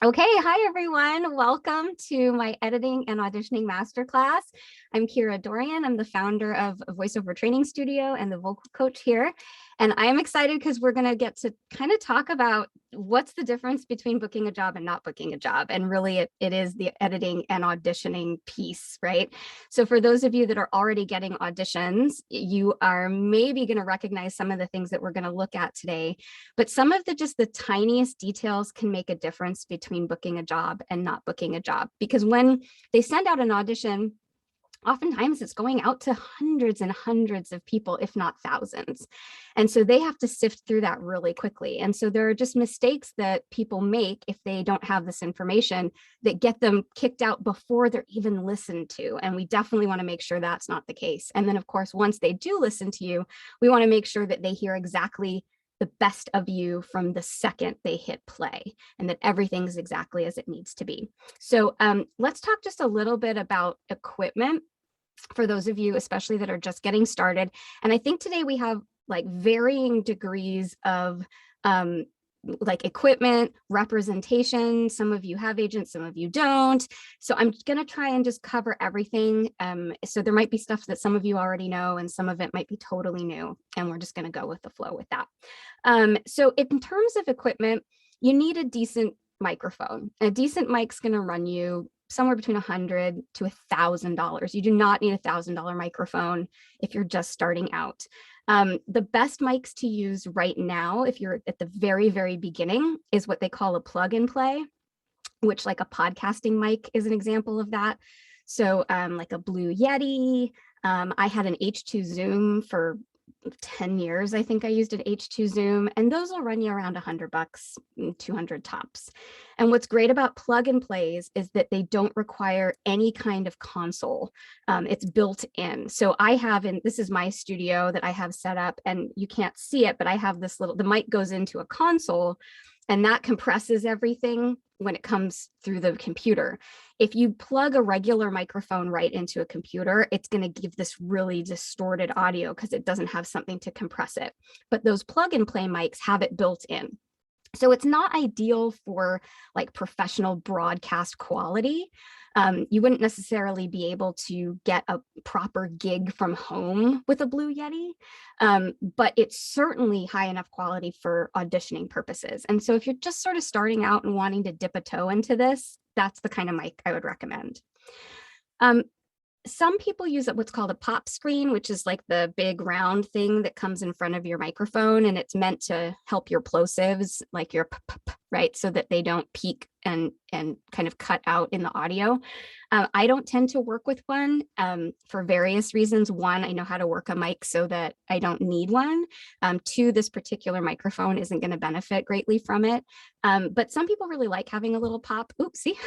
Okay, hi everyone. Welcome to my editing and auditioning masterclass. I'm Kira Dorrian. I'm the founder of a voiceover training studio and the vocal coach here. And I am excited because we're going to get to kind of talk about what's the difference between booking a job and not booking a job. And really it is the editing and auditioning piece, right? So for those of you that are already getting auditions, you are maybe going to recognize some of the things that we're going to look at today. But some of just the tiniest details can make a difference between booking a job and not booking a job. Because when they send out an audition, oftentimes it's going out to hundreds and hundreds of people, if not thousands. And so they have to sift through that really quickly. And so there are just mistakes that people make if they don't have this information that get them kicked out before they're even listened to. And we definitely want to make sure that's not the case. And then, of course, once they do listen to you, we want to make sure that they hear exactly the best of you from the second they hit play, and that everything's exactly as it needs to be. So let's talk just a little bit about equipment for those of you, especially that are just getting started. And I think today we have like varying degrees of like equipment, representation. Some of you have agents, some of you don't. So I'm going to try and just cover everything. So there might be stuff that some of you already know, and some of it might be totally new. And we're just going to go with the flow with that. So in terms of equipment, you need a decent microphone. A decent mic's going to run you somewhere between $100 to $1,000. You do not need a $1,000 microphone if you're just starting out. The best mics to use right now, if you're at the very, very beginning, is what they call a plug and play, which like a podcasting mic is an example of that. So like a Blue Yeti. I had an H2 Zoom for 10 years. I think I used an H2 Zoom, and those will run you around $100, 200 tops. And what's great about plug and plays is that they don't require any kind of console. It's built in. So I have, and this is my studio that I have set up, and you can't see it, but I have this little, the mic goes into a console, and that compresses everything when it comes through the computer. If you plug a regular microphone right into a computer, it's going to give this really distorted audio because it doesn't have something to compress it. But those plug and play mics have it built in. So it's not ideal for like professional broadcast quality. You wouldn't necessarily be able to get a proper gig from home with a Blue Yeti, but it's certainly high enough quality for auditioning purposes. And so if you're just sort of starting out and wanting to dip a toe into this, that's the kind of mic I would recommend. Some people use what's called a pop screen, which is like the big round thing that comes in front of your microphone, and it's meant to help your plosives, like your right, so that they don't peak and kind of cut out in the audio. I don't tend to work with one for various reasons. One, I know how to work a mic so that I don't need one. Two, this particular microphone isn't going to benefit greatly from it. But some people really like having a little pop. Oopsie.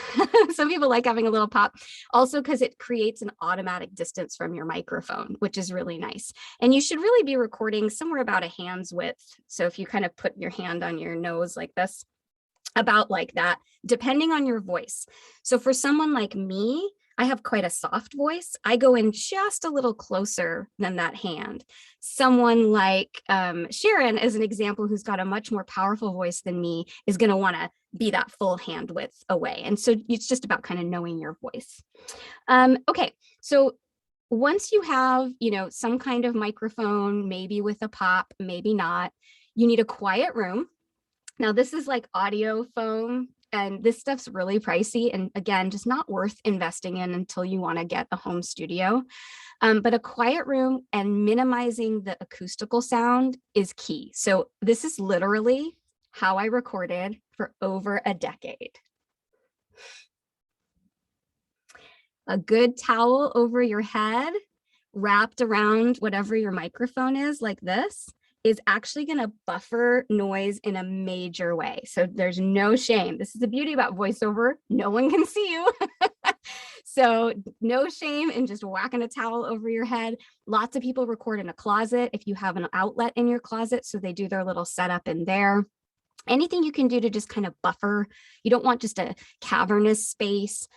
Some people like having a little pop also because it creates an automatic distance from your microphone, which is really nice. And you should really be recording somewhere about a hand's width. So if you kind of put your hand on your nose like this, about like that, depending on your voice. So for someone like me, I have quite a soft voice. I go in just a little closer than that hand. Someone like Sharon, as an example, who's got a much more powerful voice than me, is going to want to be that full hand width away. And so it's just about kind of knowing your voice. Okay, so once you have, some kind of microphone, maybe with a pop, maybe not, you need a quiet room. Now, this is like audio foam, and this stuff's really pricey, and again, just not worth investing in until you want to get a home studio. But a quiet room and minimizing the acoustical sound is key. So this is literally how I recorded for over a decade. A good towel over your head, wrapped around whatever your microphone is, like this, is actually going to buffer noise in a major way. So there's no shame. This is the beauty about voiceover. No one can see you. So no shame in just whacking a towel over your head. Lots of people record in a closet if you have an outlet in your closet. So they do their little setup in there. Anything you can do to just kind of buffer. You don't want just a cavernous space.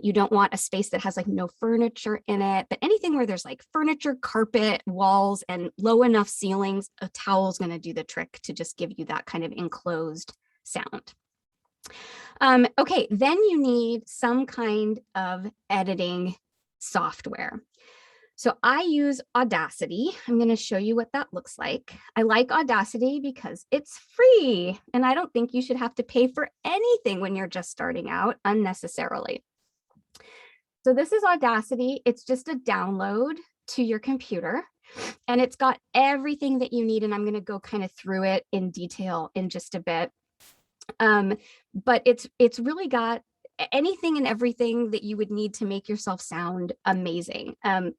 You don't want a space that has like no furniture in it, but anything where there's like furniture, carpet, walls, and low enough ceilings, a towel is going to do the trick to just give you that kind of enclosed sound. Okay, then you need some kind of editing software. So I use Audacity. I'm going to show you what that looks like. I like Audacity because it's free, and I don't think you should have to pay for anything when you're just starting out unnecessarily. So this is Audacity. It's just a download to your computer, and it's got everything that you need, and I'm going to go kind of through it in detail in just a bit. But it's really got anything and everything that you would need to make yourself sound amazing.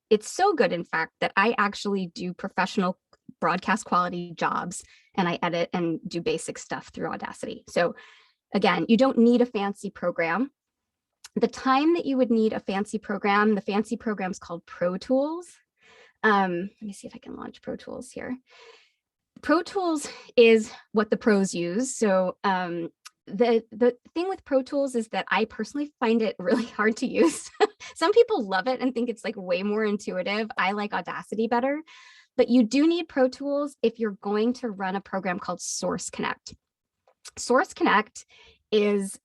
It's so good, in fact, that I actually do professional broadcast quality jobs, and I edit and do basic stuff through Audacity. So again, you don't need a fancy program. The time that you would need a fancy program, the fancy program is called Pro Tools. Let me see if I can launch Pro Tools here. Pro Tools is what the pros use. So the thing with Pro Tools is that I personally find it really hard to use. Some people love it and think it's like way more intuitive. I like Audacity better, but you do need Pro Tools if you're going to run a program called Source Connect. Source Connect is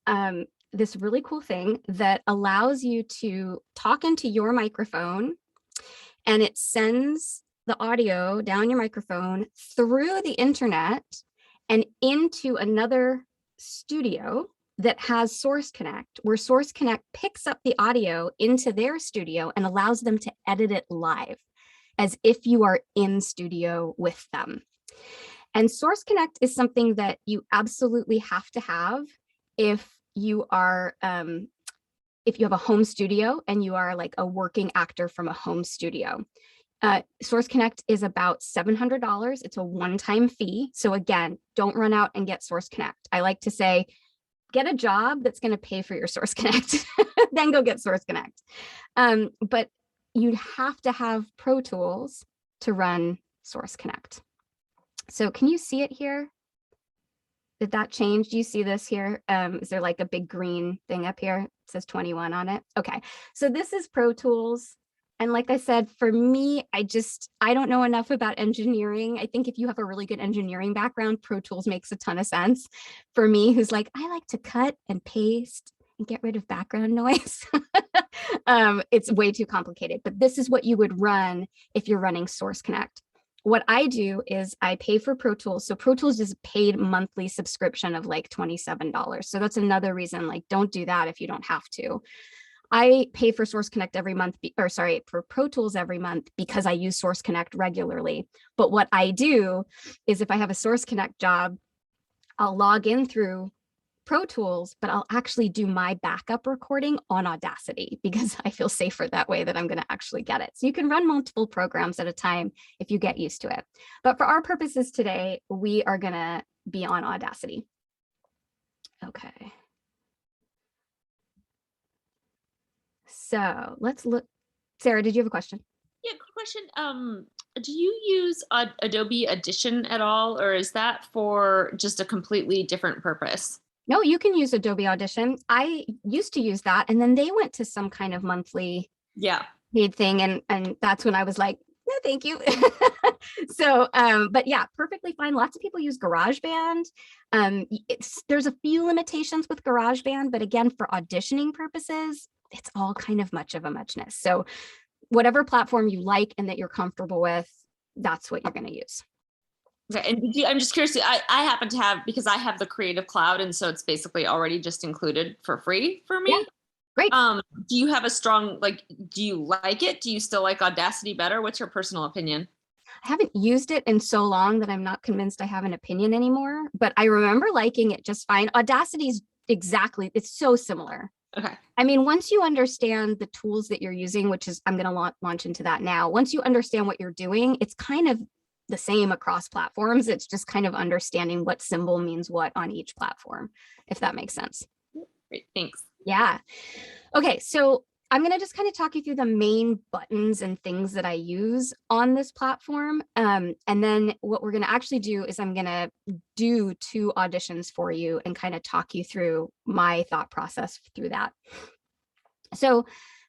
this really cool thing that allows you to talk into your microphone, and it sends the audio down your microphone through the internet and into another studio that has Source Connect, where Source Connect picks up the audio into their studio and allows them to edit it live as if you are in studio with them. And Source Connect is something that you absolutely have to have if you are if you have a home studio and you are like a working actor from a home studio. Source Connect is about $700. It's a one-time fee. So again, don't run out and get Source Connect. I like to say, get a job that's going to pay for your Source Connect, then go get Source Connect. But you'd have to have Pro Tools to run Source Connect. So can you see it here? Did that change? Do you see this here? Is there like a big green thing up here? It says 21 on it. Okay, so this is Pro Tools. And like I said, for me, I don't know enough about engineering. I think if you have a really good engineering background, Pro Tools makes a ton of sense. For me, who's like, I like to cut and paste and get rid of background noise. It's way too complicated, but this is what you would run if you're running Source Connect. What I do is I pay for Pro Tools. So Pro Tools is a paid monthly subscription of like $27. So that's another reason, like, don't do that if you don't have to. I pay for Source Connect every month, for Pro Tools every month because I use Source Connect regularly. But what I do is if I have a Source Connect job, I'll log in through Pro Tools, but I'll actually do my backup recording on Audacity because I feel safer that way that I'm going to actually get it. So you can run multiple programs at a time if you get used to it. But for our purposes today, we are going to be on Audacity. Okay. So let's look. Sarah, did you have a question? Yeah, quick question. Do you use Adobe Audition at all, or is that for just a completely different purpose? No, you can use Adobe Audition. I used to use that, and then they went to some kind of monthly paid thing, and that's when I was like, no, thank you. So, but yeah, perfectly fine. Lots of people use GarageBand. There's a few limitations with GarageBand, but again, for auditioning purposes, it's all kind of much of a muchness. So whatever platform you like and that you're comfortable with, that's what you're going to use. Okay, and I'm just curious, I happen to have, because I have the Creative Cloud, and so it's basically already just included for free for me. Yeah, great. Do you have a strong, do you like it? Do you still like Audacity better? What's your personal opinion? I haven't used it in so long that I'm not convinced I have an opinion anymore, but I remember liking it just fine. Audacity's it's so similar. Okay. I mean, once you understand the tools that you're using, which is, I'm going to launch into that now. Once you understand what you're doing, it's kind of the same across platforms. It's just kind of understanding what symbol means what on each platform, if that makes sense. Great, thanks. Yeah. Okay, so I'm going to just kind of talk you through the main buttons and things that I use on this platform. And then what we're going to actually do is I'm going to do 2 auditions for you and kind of talk you through my thought process through that. So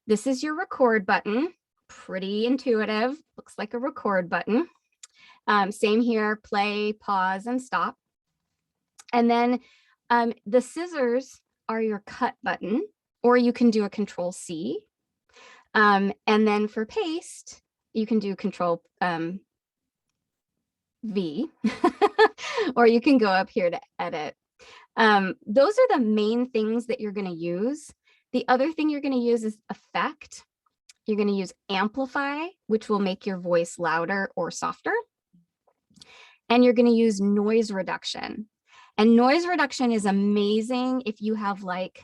this is your record button. Pretty intuitive. Looks like a record button. Same here, play, pause, and stop. And then The scissors are your cut button, or you can do a Control C. And then for paste, you can do Control V, or you can go up here to edit. Those are the main things that you're going to use. The other thing you're going to use is effect. You're going to use amplify, which will make your voice louder or softer. And you're going to use noise reduction. And noise reduction is amazing if you have like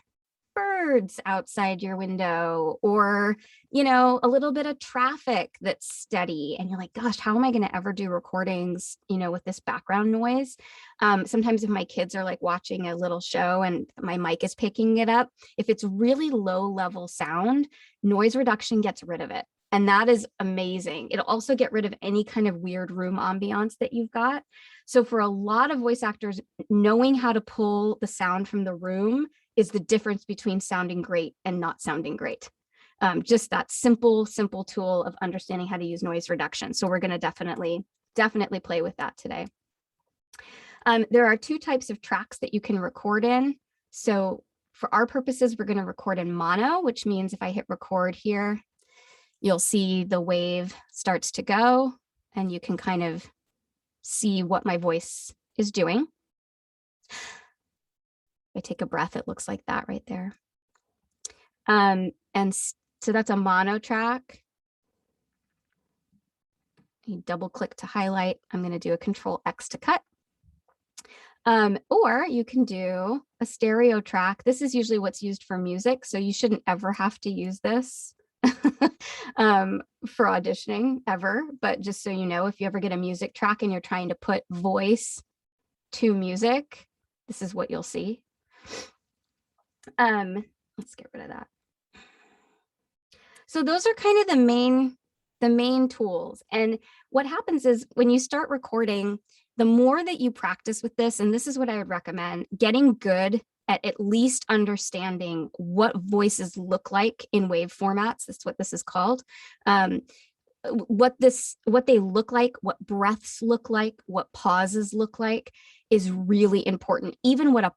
birds outside your window, or, you know, a little bit of traffic that's steady. And you're like, gosh, how am I going to ever do recordings, you know, with this background noise? Sometimes if my kids are like watching a little show and my mic is picking it up, if it's really low level sound, noise reduction gets rid of it. And that is amazing. It'll also get rid of any kind of weird room ambiance that you've got. So for a lot of voice actors, knowing how to pull the sound from the room is the difference between sounding great and not sounding great. Just that simple tool of understanding how to use noise reduction. So we're going to definitely play with that today. There are two types of tracks that you can record in. So for our purposes, we're going to record in mono, which means if I hit record here, you'll see the wave starts to go, and you can kind of see what my voice is doing. If I take a breath, it looks like that right there. And so that's a mono track. You double click to highlight. I'm going to do a Control X to cut. Or you can do a stereo track. This is usually what's used for music, so you shouldn't ever have to use this for auditioning ever. But just so you know, if you ever get a music track and you're trying to put voice to music, this is what you'll see. Let's get rid of that. So those are kind of the main tools. And what happens is when you start recording, the more that you practice with this, and this is what I would recommend, getting good at least understanding what voices look like in wave formats. That's what this is called. What they look like, what breaths look like, what pauses look like is really important. Even what a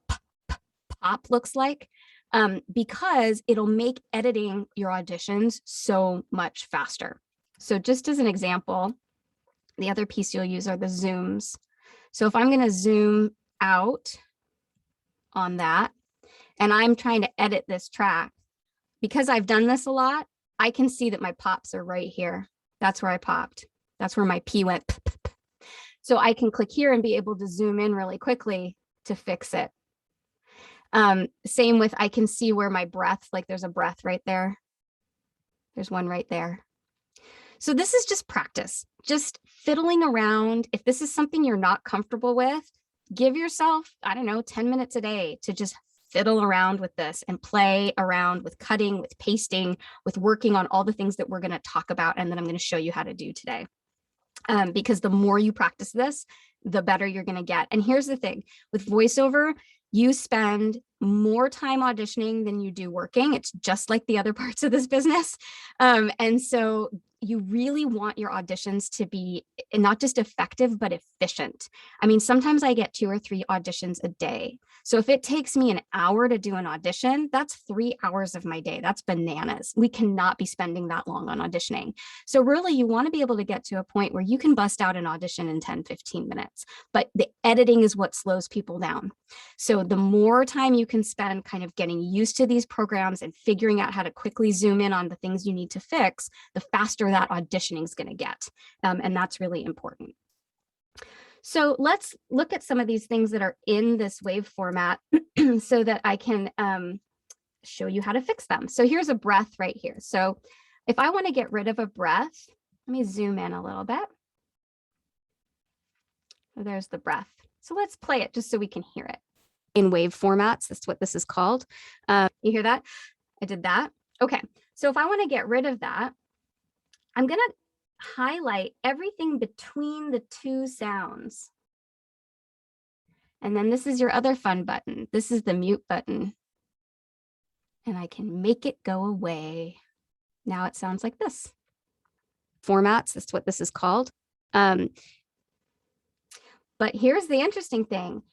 pop looks like, because it'll make editing your auditions so much faster. So just as an example, the other piece you'll use are the zooms. So if I'm going to zoom out on that, and I'm trying to edit this track, because I've done this a lot, I can see that my pops are right here. That's where I popped. That's where my P went. So I can click here and be able to zoom in really quickly to fix it. Same with, I can see where my breath, like there's a breath right there. There's one right there. So this is just practice, just fiddling around. If this is something you're not comfortable with, give yourself, I don't know, 10 minutes a day to just fiddle around with this and play around with cutting, with pasting, with working on all the things that we're going to talk about and that I'm going to show you how to do today. Because the more you practice this, the better you're going to get. And here's the thing, with voiceover, you spend more time auditioning than you do working. It's just like the other parts of this business. And so you really want your auditions to be not just effective, but efficient. I mean, sometimes I get 2 or 3 auditions a day. So if it takes me an hour to do an audition, that's 3 hours of my day. That's bananas. We cannot be spending that long on auditioning. So really, you want to be able to get to a point where you can bust out an audition in 10, 15 minutes, but the editing is what slows people down. So the more time you can spend kind of getting used to these programs and figuring out how to quickly zoom in on the things you need to fix, the faster that auditioning is going to get. And that's really important. So let's look at some of these things that are in this wave format so that I can show you how to fix them. So here's a breath right here. So if I want to get rid of a breath, let me zoom in a little bit. So there's the breath. So let's play it just so we can hear it in wave formats. That's what this is called. You hear that? I did that. Okay. So if I want to get rid of that, I'm going to highlight everything between the 2 sounds. And then this is your other fun button. This is the mute button. And I can make it go away. Now it sounds like this. Formats, that's what this is called. But here's the interesting thing.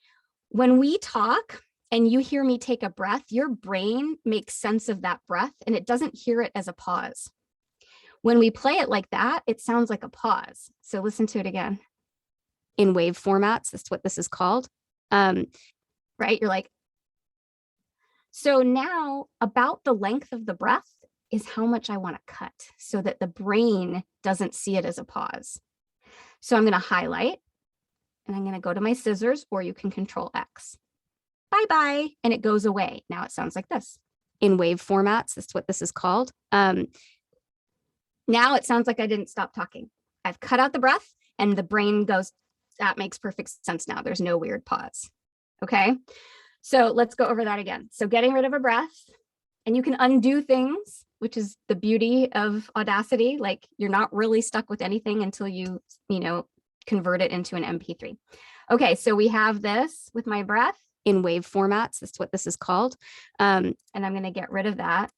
When we talk and you hear me take a breath, your brain makes sense of that breath and it doesn't hear it as a pause. When we play it like that, it sounds like a pause. So listen to it again. In wave formats, that's what this is called. Right? You're like, so now about the length of the breath is how much I want to cut so that the brain doesn't see it as a pause. So I'm going to highlight and I'm going to go to my scissors, or you can control X. Bye-bye. And it goes away. Now it sounds like this. In wave formats, that's what this is called. Now it sounds like I didn't stop talking. I've cut out the breath and the brain goes, that makes perfect sense now. There's no weird pause. Okay. So let's go over that again. So getting rid of a breath, and you can undo things, which is the beauty of Audacity. Like you're not really stuck with anything until you convert it into an MP3. Okay, so we have this with my breath in wave formats. That's what this is called. And I'm going to get rid of that.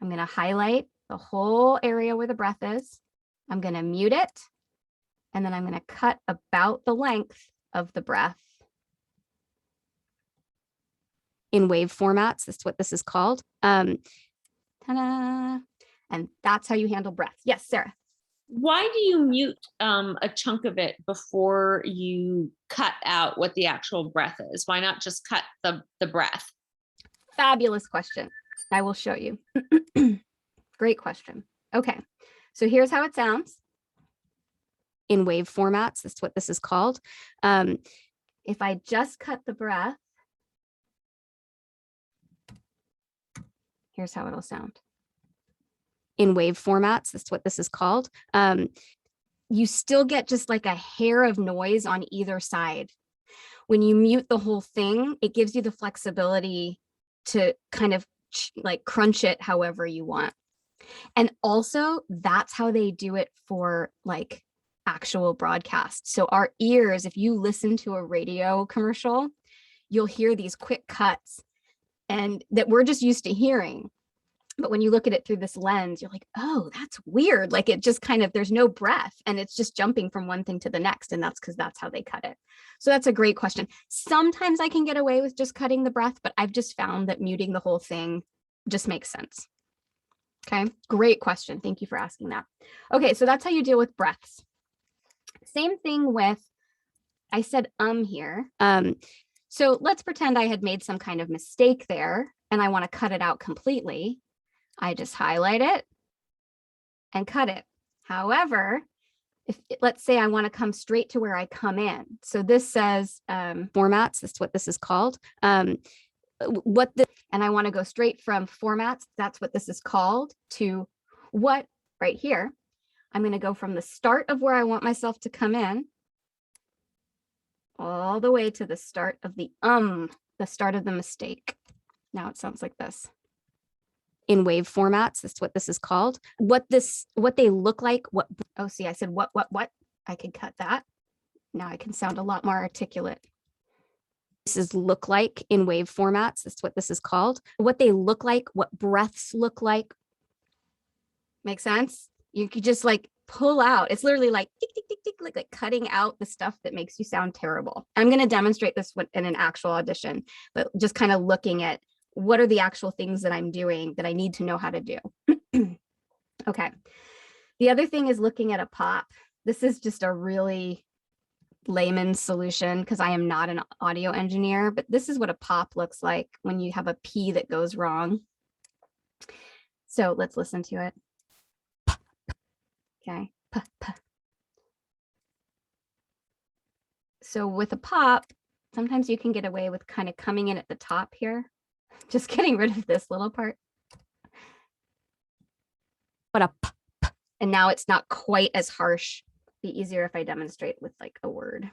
I'm going to highlight the whole area where the breath is. I'm going to mute it. And then I'm going to cut about the length of the breath. In wave formats, that's what this is called. Ta-da. And that's how you handle breath. Yes, Sarah. Why do you mute a chunk of it before you cut out what the actual breath is? Why not just cut the breath? Fabulous question. I will show you. Great question. Okay, so here's how it sounds. In wave formats, that's what this is called. If I just cut the breath, here's how it'll sound. In wave formats, that's what this is called. You still get just like a hair of noise on either side. When you mute the whole thing, it gives you the flexibility to kind of like crunch it however you want. And also that's how they do it for like actual broadcasts. So our ears, if you listen to a radio commercial, you'll hear these quick cuts and that we're just used to hearing. But when you look at it through this lens, you're like, oh, that's weird. Like it just kind of, there's no breath and it's just jumping from one thing to the next. And that's because that's how they cut it. So that's a great question. Sometimes I can get away with just cutting the breath, but I've just found that muting the whole thing just makes sense. Okay, great question. Thank you for asking that. Okay, so that's how you deal with breaths. Same thing with, I said here. So let's pretend I had made some kind of mistake there and I want to cut it out completely. I just highlight it and cut it. However, if let's say I want to come straight to where I come in. So this says formats, that's what this is called. And I want to go straight from formats, that's what this is called, to what right here. I'm going to go from the start of where I want myself to come in all the way to the start of the start of the mistake. Now it sounds like this. In wave formats, that's what this is called. What they look like, oh, see, I said what, I could cut that. Now I can sound a lot more articulate. This is look like in wave formats, that's what this is called. What they look like, what breaths look like. Make sense? You could just like pull out. It's literally like tick, tick, tick, tick, like cutting out the stuff that makes you sound terrible. I'm going to demonstrate this in an actual audition, but just kind of looking at what are the actual things that I'm doing that I need to know how to do. Okay. The other thing is looking at a pop. This is just a really layman's solution because I am not an audio engineer, but this is what a pop looks like when you have a P that goes wrong. So let's listen to it. Okay. So with a pop, sometimes you can get away with kind of coming in at the top here. Just getting rid of this little part. But a p, and now it's not quite as harsh. Be easier if I demonstrate with like a word.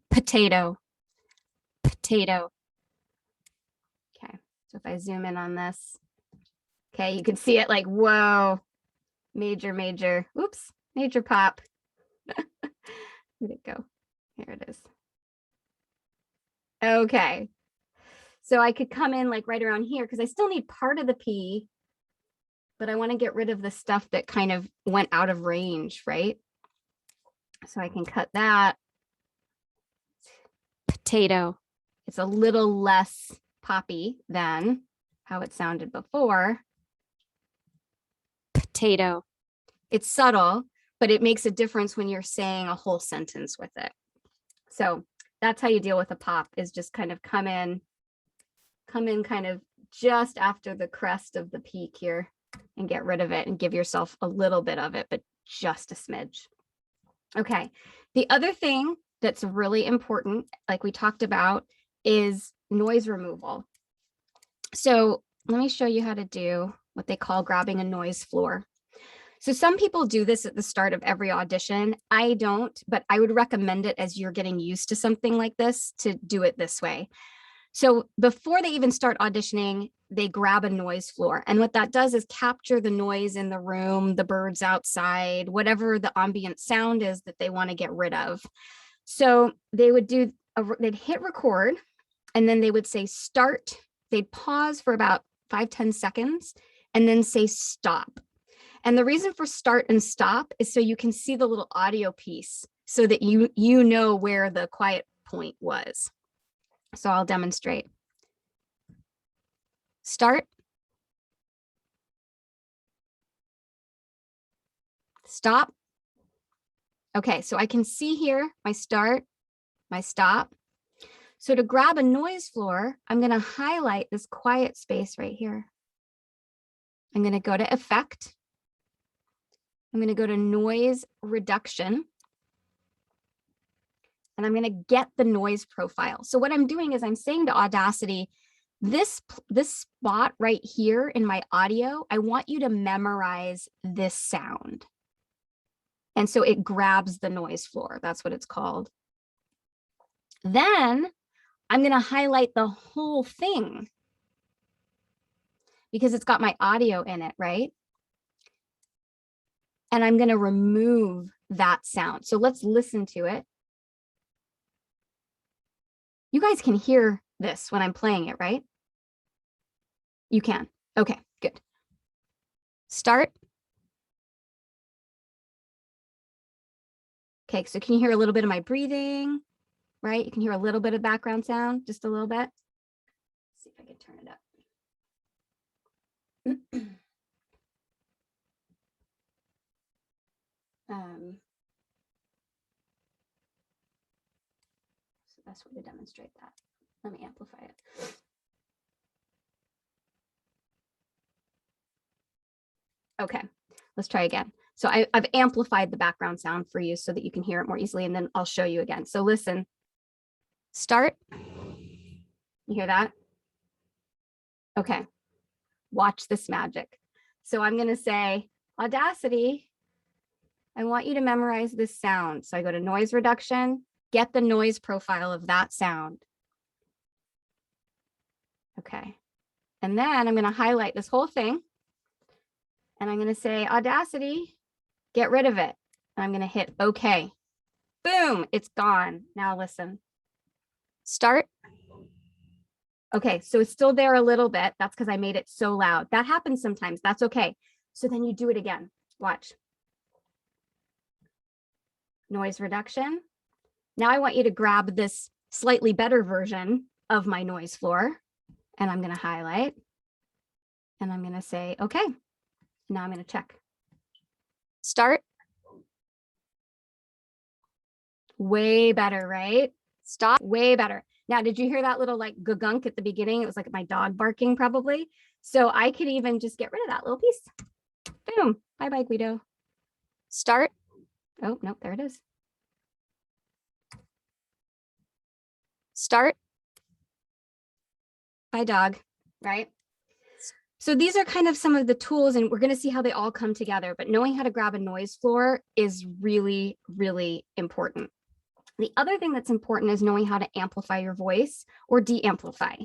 Potato, potato. Okay, so if I zoom in on this, okay, you can see it like, whoa, major, oops, major pop. Where'd it go? Here it is. Okay, so I could come in like right around here because I still need part of the P, but I want to get rid of the stuff that kind of went out of range, right? So I can cut that potato. It's a little less poppy than how it sounded before. Potato. It's subtle, but it makes a difference when you're saying a whole sentence with it. So that's how you deal with a pop, is just kind of come in kind of just after the crest of the peak here and get rid of it and give yourself a little bit of it, but just a smidge. Okay. The other thing that's really important, like we talked about, is noise removal. So let me show you how to do what they call grabbing a noise floor. So some people do this at the start of every audition. I don't, but I would recommend it as you're getting used to something like this to do it this way. So before they even start auditioning, they grab a noise floor. And what that does is capture the noise in the room, the birds outside, whatever the ambient sound is that they want to get rid of. So they would they'd hit record, and then they would say start. They'd pause for about 5-10 seconds and then say stop. And the reason for start and stop is so you can see the little audio piece so that you know where the quiet point was. So I'll demonstrate. Start. Stop. Okay, so I can see here my start, my stop. So to grab a noise floor, I'm going to highlight this quiet space right here. I'm going to go to Effect. I'm going to go to Noise Reduction. And I'm going to get the noise profile. So what I'm doing is I'm saying to Audacity, this spot right here in my audio, I want you to memorize this sound. And so it grabs the noise floor. That's what it's called. Then I'm going to highlight the whole thing because it's got my audio in it, right? And I'm going to remove that sound. So let's listen to it. You guys can hear this when I'm playing it, right? You can. Okay, good. Start. Okay, so can you hear a little bit of my breathing, right? You can hear a little bit of background sound, just a little bit. Let's see if I can turn it up. So that's the way to demonstrate that. Let me amplify it. Okay, let's try again. So I've amplified the background sound for you so that you can hear it more easily, and then I'll show you again. So listen, start. You hear that? Okay, watch this magic. So I'm going to say, Audacity, I want you to memorize this sound. So I go to noise reduction, get the noise profile of that sound. Okay, and then I'm going to highlight this whole thing. And I'm going to say, Audacity, get rid of it. And I'm going to hit OK. Boom, it's gone. Now listen. Start. Okay, so it's still there a little bit. That's because I made it so loud. That happens sometimes. That's okay. So then you do it again. Watch. Noise reduction. Now I want you to grab this slightly better version of my noise floor. And I'm going to highlight. And I'm going to say, OK. Now I'm going to check. Start. Way better, right? Stop. Way better. Now, did you hear that little like gugunk at the beginning? It was like my dog barking probably. So I could even just get rid of that little piece. Boom. Bye-bye, Guido. Start. Oh, no, there it is. Start. Bye, dog, right? So these are kind of some of the tools, and we're going to see how they all come together, but knowing how to grab a noise floor is really, really important. The other thing that's important is knowing how to amplify your voice or de-amplify.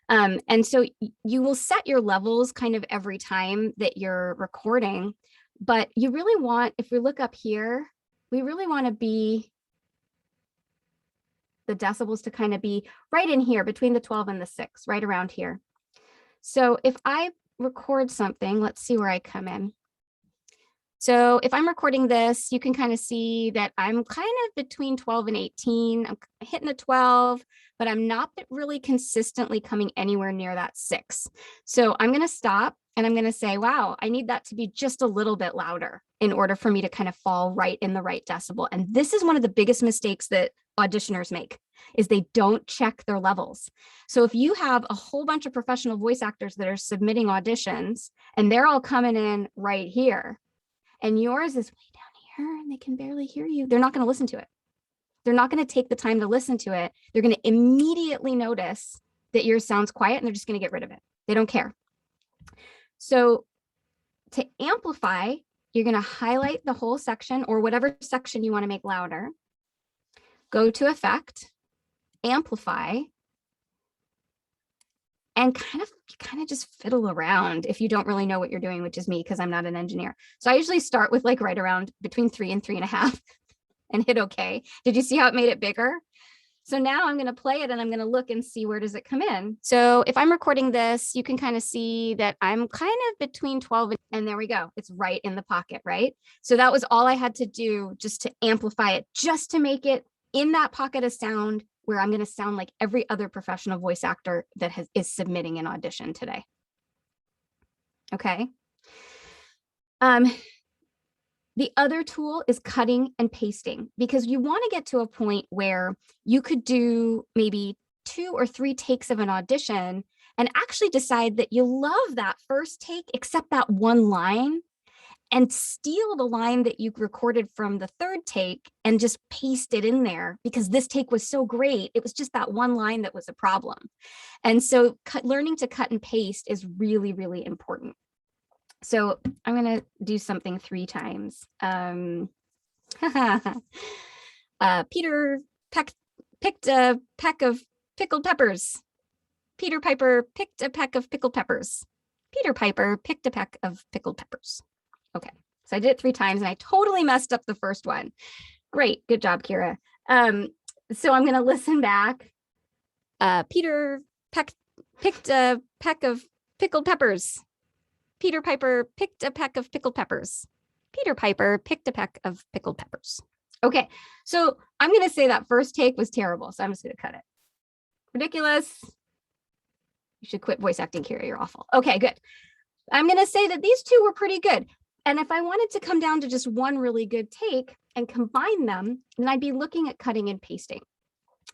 And so you will set your levels kind of every time that you're recording, but you really want, if we look up here, we really want to be the decibels to kind of be right in here between the 12 and the 6, right around here. So if I record something, let's see where I come in. So if I'm recording this, you can kind of see that I'm kind of between 12 and 18. I'm hitting a 12, but I'm not really consistently coming anywhere near that 6. So I'm going to stop and I'm going to say, wow, I need that to be just a little bit louder in order for me to kind of fall right in the right decibel. And this is one of the biggest mistakes that auditioners make, is they don't check their levels. So if you have a whole bunch of professional voice actors that are submitting auditions and they're all coming in right here, and yours is way down here and they can barely hear you, they're not going to listen to it. They're not going to take the time to listen to it. They're going to immediately notice that yours sounds quiet and they're just going to get rid of it. They don't care. So to amplify, you're going to highlight the whole section or whatever section you want to make louder. Go to Effect, Amplify, and kind of just fiddle around if you don't really know what you're doing, which is me because I'm not an engineer. So I usually start with like right around between 3 and 3.5 and hit OK. Did you see how it made it bigger? So now I'm going to play it and I'm going to look and see where does it come in. So if I'm recording this, you can kind of see that I'm kind of between 12 and there we go. It's right in the pocket, right? So that was all I had to do just to amplify it, just to make it in that pocket of sound where I'm going to sound like every other professional voice actor that is submitting an audition today. Okay. The other tool is cutting and pasting, because you want to get to a point where you could do maybe 2 or 3 takes of an audition and actually decide that you love that first take, except that one line, and steal the line that you recorded from the 3rd take and just paste it in there because this take was so great. It was just that one line that was a problem. And so learning to cut and paste is really, really important. So I'm going to do something 3 times. Peter picked a peck of pickled peppers. Peter Piper picked a peck of pickled peppers. Peter Piper picked a peck of pickled peppers. Okay, so I did it 3 times and I totally messed up the first one. Great, good job, Kira. So I'm going to listen back. Peter picked a peck of pickled peppers. Peter Piper picked a peck of pickled peppers. Peter Piper picked a peck of pickled peppers. Okay, so I'm going to say that first take was terrible, so I'm just going to cut it. Ridiculous. You should quit voice acting, Kira. You're awful. Okay, good. I'm going to say that these 2 were pretty good. And if I wanted to come down to just one really good take and combine them, then I'd be looking at cutting and pasting.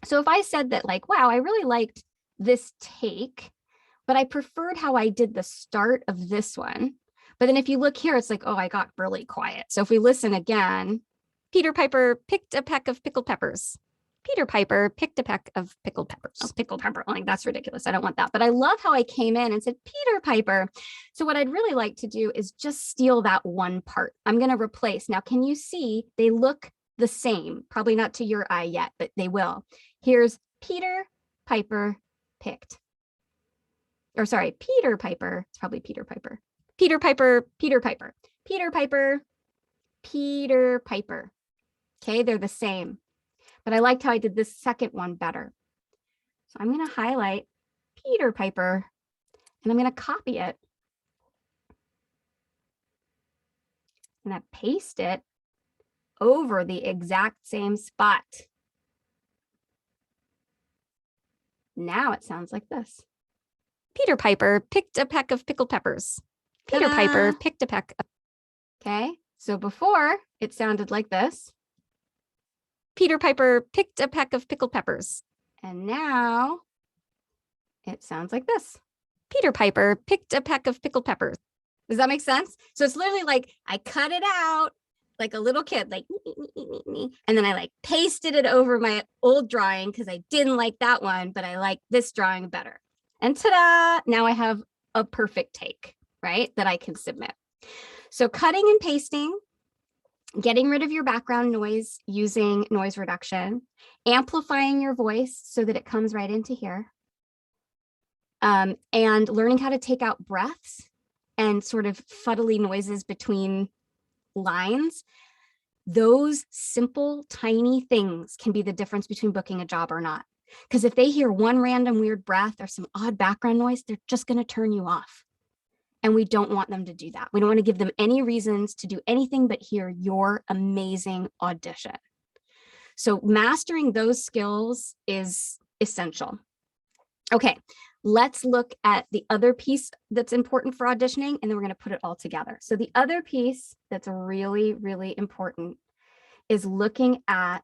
So if I said that, like, wow, I really liked this take, but I preferred how I did the start of this one. But then if you look here, it's like, oh, I got really quiet. So if we listen again, Peter Piper picked a peck of pickled peppers. Peter Piper picked a peck of pickled peppers. Oh, pickled pepper, like that's ridiculous. I don't want that. But I love how I came in and said, Peter Piper. So what I'd really like to do is just steal that one part. I'm going to replace. Now, can you see they look the same? Probably not to your eye yet, but they will. Here's Peter Piper picked. Or sorry, Peter Piper. It's probably Peter Piper. Peter Piper, Peter Piper, Peter Piper, Peter Piper. Okay, they're the same. But I liked how I did this second one better. So I'm going to highlight Peter Piper and I'm going to copy it. I'm going to paste it over the exact same spot. Now it sounds like this. Peter Piper picked a peck of pickled peppers. Peter Piper picked a peck of... Okay, so before it sounded like this. Peter Piper picked a peck of pickled peppers. And now it sounds like this. Peter Piper picked a peck of pickled peppers. Does that make sense? So it's literally like I cut it out like a little kid, like, and then I like pasted it over my old drawing because I didn't like that one, but I like this drawing better. And ta-da, now I have a perfect take, right, that I can submit. So cutting and pasting, getting rid of your background noise using noise reduction, amplifying your voice so that it comes right into here, and learning how to take out breaths and sort of fuddly noises between lines. Those simple, tiny things can be the difference between booking a job or not. Because if they hear one random weird breath or some odd background noise, they're just going to turn you off. And we don't want them to do that. We don't want to give them any reasons to do anything but hear your amazing audition. So mastering those skills is essential. Okay, let's look at the other piece that's important for auditioning, and then we're going to put it all together. So the other piece that's really, really important is looking at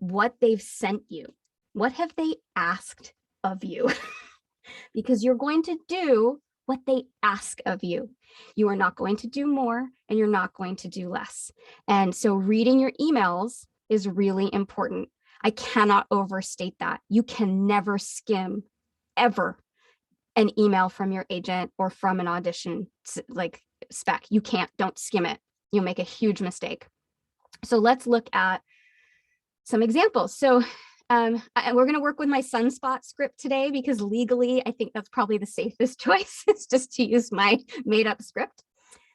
what they've sent you. What have they asked of you? Because you're going to do what they ask of you. You are not going to do more, and you're not going to do less. And so reading your emails is really important. I cannot overstate that. You can never skim ever an email from your agent or from an audition like spec. You can't, don't skim it. You'll make a huge mistake. So let's look at some examples. So we're going to work with my Sunspot script today because legally, I think that's probably the safest choice. It's just to use my made up script.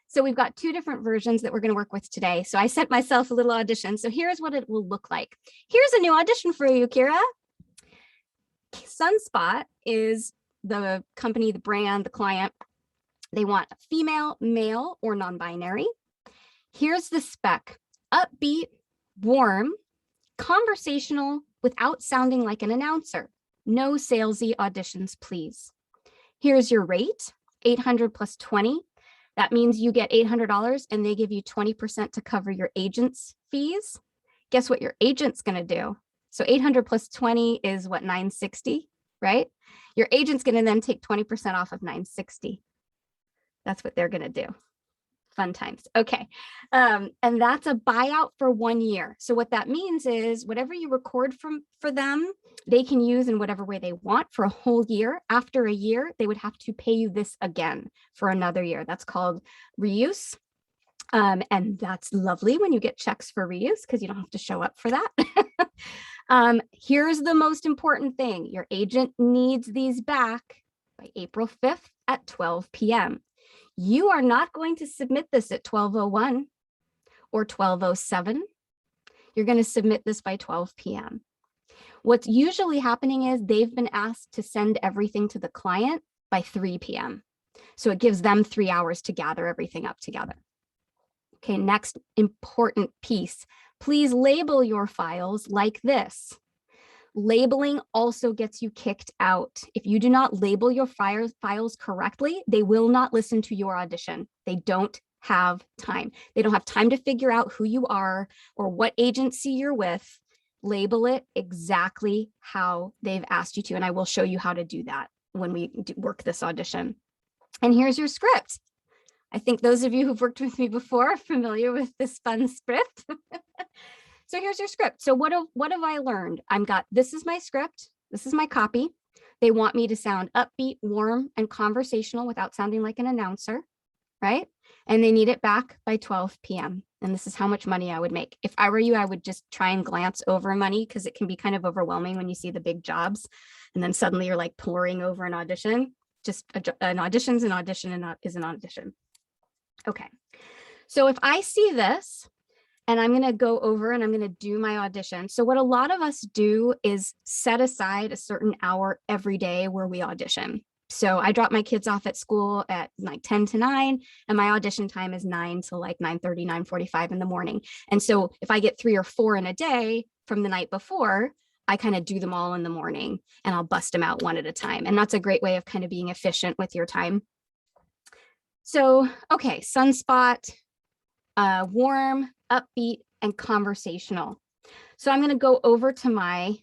So we've got two different versions that we're going to work with today. So I sent myself a little audition. So here's what it will look like. Here's a new audition for you, Kira. Sunspot is the company, the brand, the client. They want a female, male, or non-binary. Here's the spec: upbeat, warm, conversational, without sounding like an announcer. No salesy auditions, please. Here's your rate, 800 plus 20. That means you get $800 and they give you 20% to cover your agent's fees. Guess what your agent's going to do? So 800 plus 20 is what, 960, right? Your agent's going to then take 20% off of 960. That's what they're going to do. Fun times. Okay. And that's a buyout for 1 year. So what that means is whatever you record for them, they can use in whatever way they want for a whole year. After a year, they would have to pay you this again for another year. That's called reuse. And that's lovely when you get checks for reuse because you don't have to show up for that. Here's the most important thing. Your agent needs these back by April 5th at 12 p.m. You are not going to submit this at 12:01 or 12:07. You're going to submit this by 12 p.m. What's usually happening is they've been asked to send everything to the client by 3 p.m. So it gives them 3 hours to gather everything up together. Okay, next important piece. Please label your files like this. Labeling also gets you kicked out. If you do not label your files correctly, they will not listen to your audition. They don't have time. They don't have time to figure out who you are or what agency you're with. Label it exactly how they've asked you to, and I will show you how to do that when we work this audition. And here's your script. I think those of you who've worked with me before are familiar with this fun script. So here's your script. So what have I learned? This is my script. This is my copy. They want me to sound upbeat, warm, and conversational without sounding like an announcer, right? And they need it back by 12 p.m. And this is how much money I would make. If I were you, I would just try and glance over money because it can be kind of overwhelming when you see the big jobs. And then suddenly you're like pouring over an audition. Just an audition's an audition and is an audition. Okay. So if I see this, and I'm going to go over and I'm going to do my audition. So what a lot of us do is set aside a certain hour every day where we audition. So I drop my kids off at school at like 10 to 9, and my audition time is 9 to like 9:30, 9:45 in the morning. And so if I get 3 or 4 in a day from the night before, I kind of do them all in the morning and I'll bust them out one at a time. And that's a great way of kind of being efficient with your time. So, okay, Sunspot, warm, upbeat, and conversational. So I'm going to go over to my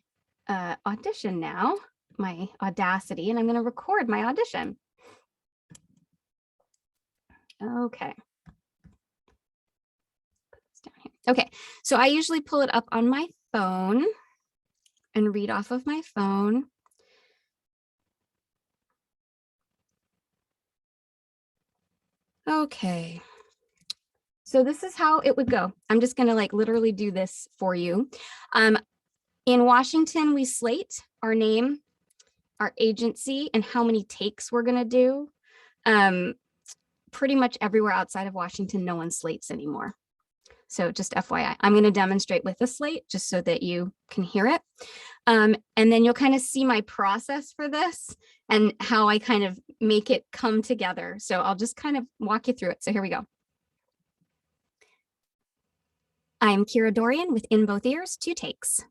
audition now, my Audacity, and I'm going to record my audition. Okay. Put this down here. Okay, so I usually pull it up on my phone and read off of my phone. Okay. So this is how it would go. I'm just going to like literally do this for you. In Washington, we slate our name, our agency, and how many takes we're going to do. Pretty much everywhere outside of Washington, no one slates anymore. So just FYI, I'm going to demonstrate with a slate just so that you can hear it. And then you'll kind of see my process for this and how I kind of make it come together. So I'll just kind of walk you through it. So here we go. I'm Kira Dorrian with In Both Ears, 2 takes.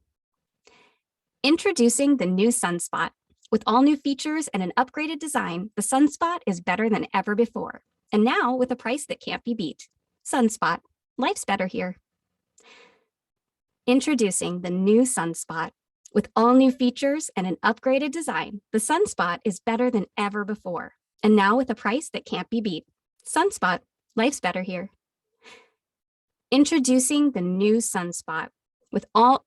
Introducing the new Sunspot. With all new features and an upgraded design, the Sunspot is better than ever before. And now with a price that can't be beat. Sunspot, life's better here. Introducing the new Sunspot. With all new features and an upgraded design, the Sunspot is better than ever before. And now with a price that can't be beat. Sunspot, life's better here. Introducing the new Sunspot. With all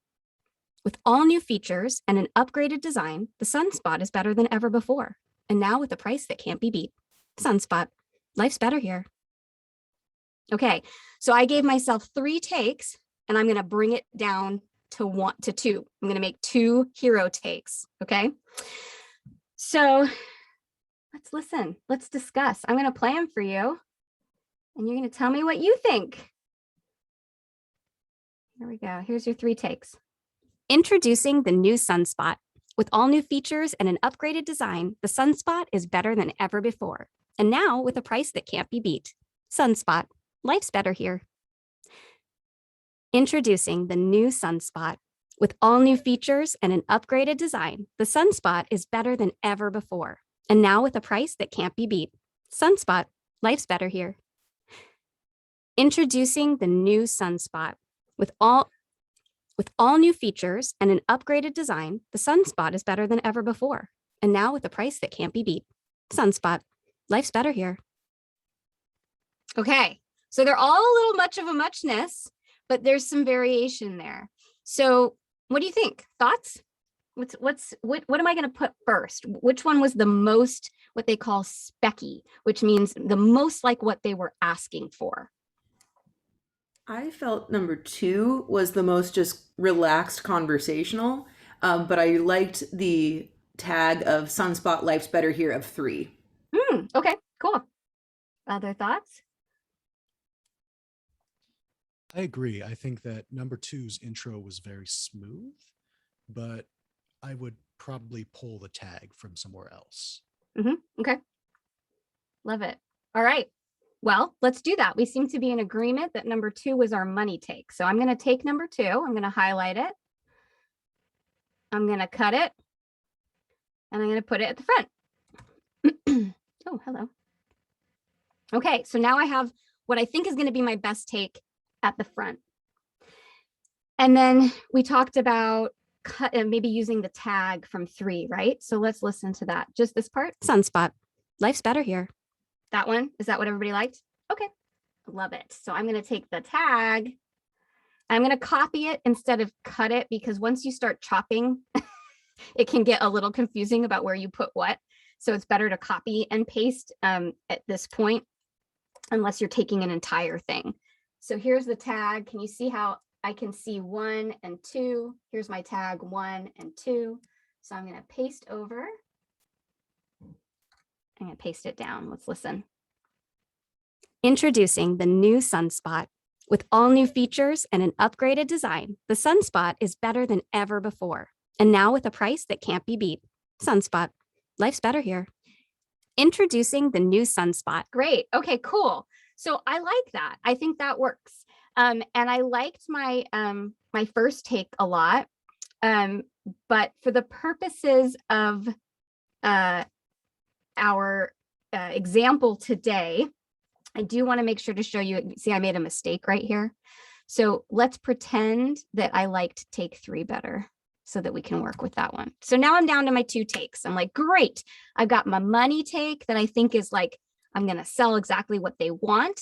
new features and an upgraded design, the Sunspot is better than ever before. And now with a price that can't be beat. Sunspot, life's better here. Okay, so I gave myself 3 takes and I'm gonna bring it down to 2. I'm gonna make 2 hero takes, okay? So let's listen, let's discuss. I'm gonna play them for you and you're gonna tell me what you think. Here we go, here's your 3 takes. Introducing the new Sunspot. With all new features and an upgraded design, the Sunspot is better than ever before. And now with a price that can't be beat. Sunspot, life's better here. Introducing the new Sunspot. With all new features and an upgraded design, the Sunspot is better than ever before. And now with a price that can't be beat. Sunspot, life's better here. Introducing the new Sunspot. With all new features and an upgraded design, the Sunspot is better than ever before. And now with a price that can't be beat. Sunspot, life's better here. Okay, so they're all a little much of a muchness, but there's some variation there. So what do you think? Thoughts? What am I going to put first? Which one was the most, what they call specky, which means the most like what they were asking for? I felt number 2 was the most just relaxed conversational, but I liked the tag of Sunspot Life's Better Here of 3. Okay, cool. Other thoughts? I agree. I think that number 2's intro was very smooth, but I would probably pull the tag from somewhere else. Okay. Love it. All right. Well, let's do that. We seem to be in agreement that number 2 was our money take. So I'm going to take number 2. I'm going to highlight it. I'm going to cut it. And I'm going to put it at the front. Oh, hello. Okay, so now I have what I think is going to be my best take at the front. And then we talked about maybe using the tag from 3, right? So let's listen to that. Just this part. Sunspot, life's better here. That one, is that what everybody liked? Okay, love it. So I'm going to take the tag. I'm going to copy it instead of cut it, because once you start chopping, it can get a little confusing about where you put what. So it's better to copy and paste at this point, unless you're taking an entire thing. So here's the tag. Can you see how I can see 1 and 2? Here's my tag 1 and 2. So I'm going to paste over. I'm going to paste it down. Let's listen. Introducing the new Sunspot. With all new features and an upgraded design, the Sunspot is better than ever before. And now with a price that can't be beat. Sunspot, life's better here. Introducing the new Sunspot. Great. Okay, cool. So I like that. I think that works. And I liked my my first take a lot. But for the purposes of our example today, I do want to make sure to show you, see, I made a mistake right here. So let's pretend that I liked take 3 better so that we can work with that one. So now I'm down to my 2 takes. I'm like, great. I've got my money take that I think is like, I'm going to sell exactly what they want.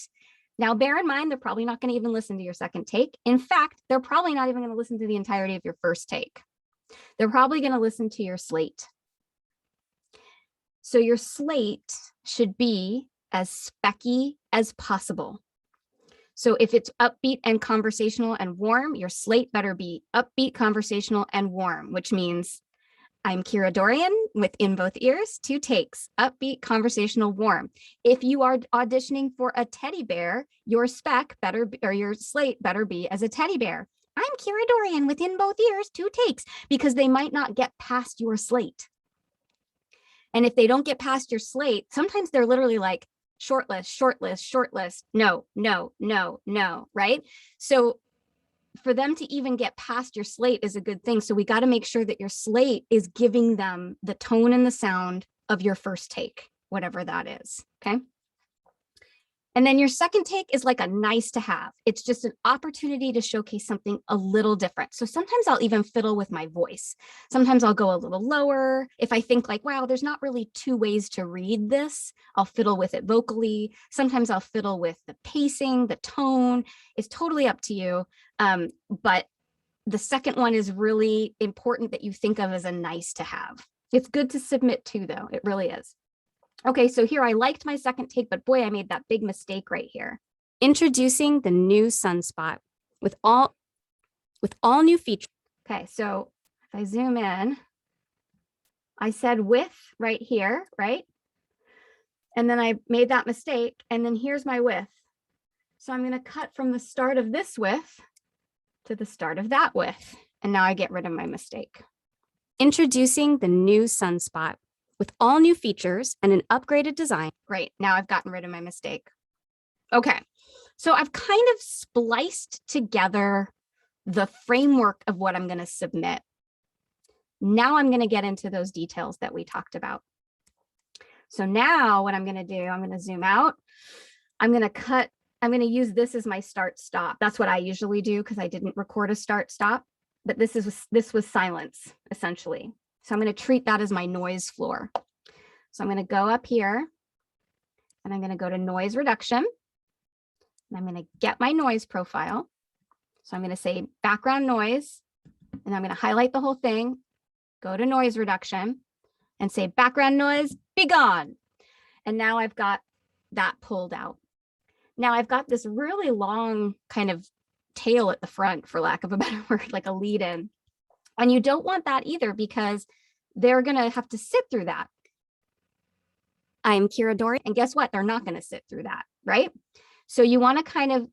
Now, bear in mind, they're probably not going to even listen to your second take. In fact, they're probably not even going to listen to the entirety of your first take. They're probably going to listen to your slate. So your slate should be as specky as possible. So if it's upbeat and conversational and warm, your slate better be upbeat, conversational, and warm, which means I'm Kira Dorrian with In Both Ears, 2 takes, upbeat, conversational, warm. If you are auditioning for a teddy bear, your spec better be, or your slate better be as a teddy bear. I'm Kira Dorrian with In Both Ears, 2 takes, because they might not get past your slate. And if they don't get past your slate, sometimes they're literally like shortlist, shortlist, shortlist, no, no, no, no, right? So for them to even get past your slate is a good thing. So we got to make sure that your slate is giving them the tone and the sound of your first take, whatever that is, okay? And then your second take is like a nice to have. It's just an opportunity to showcase something a little different. So sometimes I'll even fiddle with my voice. Sometimes I'll go a little lower. If I think like, wow, there's not really two ways to read this, I'll fiddle with it vocally. Sometimes I'll fiddle with the pacing, the tone. It's totally up to you. But the second one is really important that you think of as a nice to have. It's good to submit to though, it really is. Okay, so here I liked my second take, but boy, I made that big mistake right here. Introducing the new sunspot with all new features. Okay, so if I zoom in, I said with right here, right? And then I made that mistake, and then here's my with. So I'm gonna cut from the start of this with to the start of that with, and now I get rid of my mistake. Introducing the new sunspot with all new features and an upgraded design. Great, now I've gotten rid of my mistake. Okay, so I've kind of spliced together the framework of what I'm going to submit. Now I'm going to get into those details that we talked about. So now what I'm going to do, I'm going to zoom out. I'm going to use this as my start stop. That's what I usually do because I didn't record a start stop, but this was silence essentially. So I'm going to treat that as my noise floor. So I'm going to go up here and I'm going to go to noise reduction. And I'm going to get my noise profile. So I'm going to say background noise, and I'm going to highlight the whole thing, go to noise reduction and say background noise, be gone. And now I've got that pulled out. Now I've got this really long kind of tail at the front, for lack of a better word, like a lead in. And you don't want that either because they're going to have to sit through that. I'm Kira Dorrian, and guess what? They're not going to sit through that, right? So you want to kind of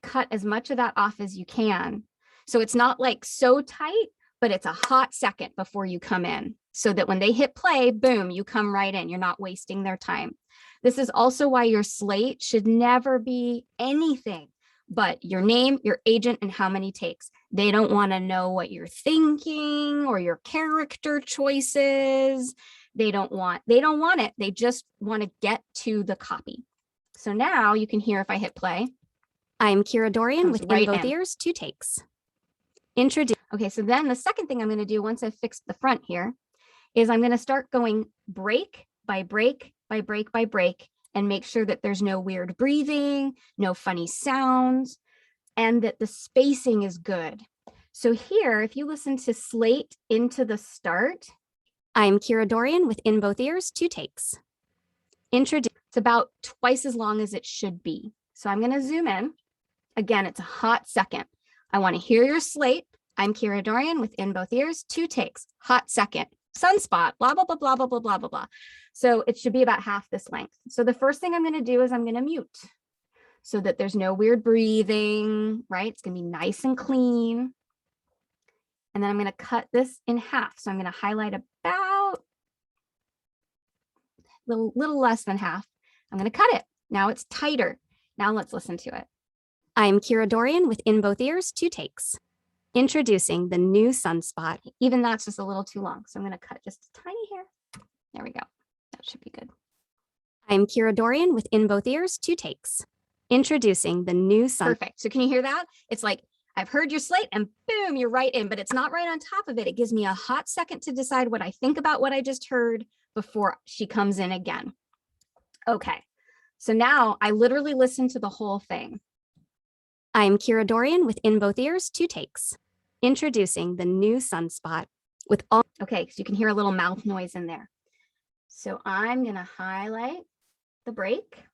cut as much of that off as you can. So it's not like so tight, but it's a hot second before you come in so that when they hit play, boom, you come right in. You're not wasting their time. This is also why your slate should never be anything but your name, your agent, and how many takes. They don't want to know what you're thinking or your character choices. They don't want it. They just want to get to the copy. So now you can hear if I hit play. I'm Kira Dorrian with right in both ears, 2 takes. Introduce. Okay, so then the second thing I'm going to do once I've fixed the front here is I'm going to start going break by break by break by break and make sure that there's no weird breathing, no funny sounds, and that the spacing is good. So here, if you listen to slate into the start, I'm Kira Dorrian with in both ears, 2 takes. Introduce. It's about twice as long as it should be. So I'm going to zoom in. Again, it's a hot second. I want to hear your slate. I'm Kira Dorrian with in both ears, 2 takes, hot second, sunspot, blah, blah, blah, blah, blah, blah, blah, blah, blah. So it should be about half this length. So the first thing I'm going to do is I'm going to mute so that there's no weird breathing, right? It's going to be nice and clean. And then I'm going to cut this in half. So I'm going to highlight about a little less than half. I'm going to cut it. Now it's tighter. Now let's listen to it. I'm Kira Dorrian with in both ears, 2 takes. Introducing the new sunspot. Even that's just a little too long. So I'm going to cut just a tiny hair. There we go. That should be good. I'm Kira Dorrian with in both ears, 2 takes. Introducing the new sun. Perfect. So can you hear that? It's like, I've heard your slate and boom, you're right in, but it's not right on top of it. It gives me a hot second to decide what I think about what I just heard before she comes in again. Okay. So now I literally listened to the whole thing. I'm Kira Dorrian with in both ears, 2 takes. Introducing the new sunspot with all. Okay, so you can hear a little mouth noise in there. So I'm going to highlight the break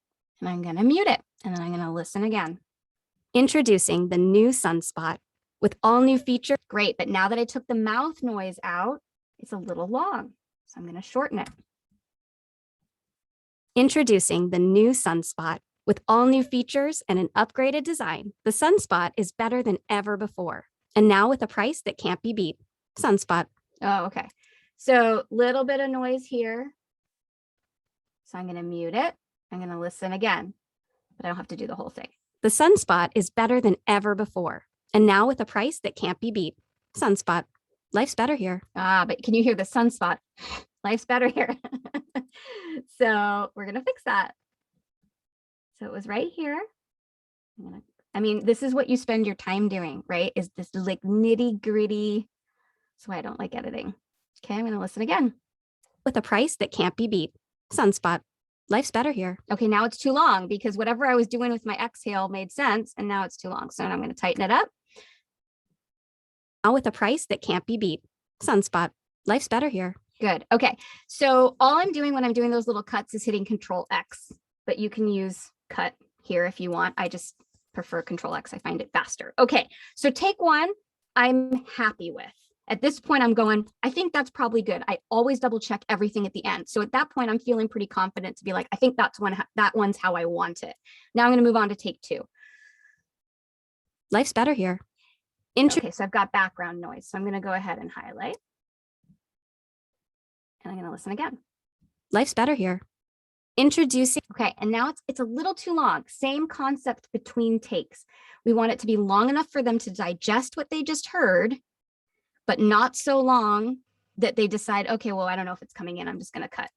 and I'm going to mute it and then I'm going to listen again. Introducing the new sunspot with all new features. Great, but now that I took the mouth noise out, it's a little long. So I'm going to shorten it. Introducing the new sunspot with all new features and an upgraded design. The sunspot is better than ever before. And now with a price that can't be beat. Sunspot. Oh, okay. So little bit of noise here. So I'm going to mute it. I'm going to listen again, but I don't have to do the whole thing. The Sunspot is better than ever before. And now with a price that can't be beat. Sunspot. Life's better here. Ah, but can you hear the Sunspot? Life's better here. So we're going to fix that. So it was right here. I mean, this is what you spend your time doing, right? Is this like nitty gritty. That's why I don't like editing. Okay, I'm going to listen again. With a price that can't be beat. Sunspot. Life's better here. Okay, now it's too long because whatever I was doing with my exhale made sense, and now it's too long. So I'm going to tighten it up. Now with a price that can't be beat. Sunspot. Life's better here. Good. Okay, so all I'm doing when I'm doing those little cuts is hitting Control X, but you can use cut here if you want. I just prefer Control X. I find it faster. Okay, so take one I'm happy with. At this point, I'm going, I think that's probably good. I always double check everything at the end. So at that point, I'm feeling pretty confident to be like, I think that one's how I want it. Now I'm going to move on to take two. Life's better here. Okay, so I've got background noise. So I'm going to go ahead and highlight. And I'm going to listen again. Life's better here. Introducing. Okay, and now it's a little too long. Same concept between takes. We want it to be long enough for them to digest what they just heard, but not so long that they decide, okay, well, I don't know if it's coming in. I'm just going to cut,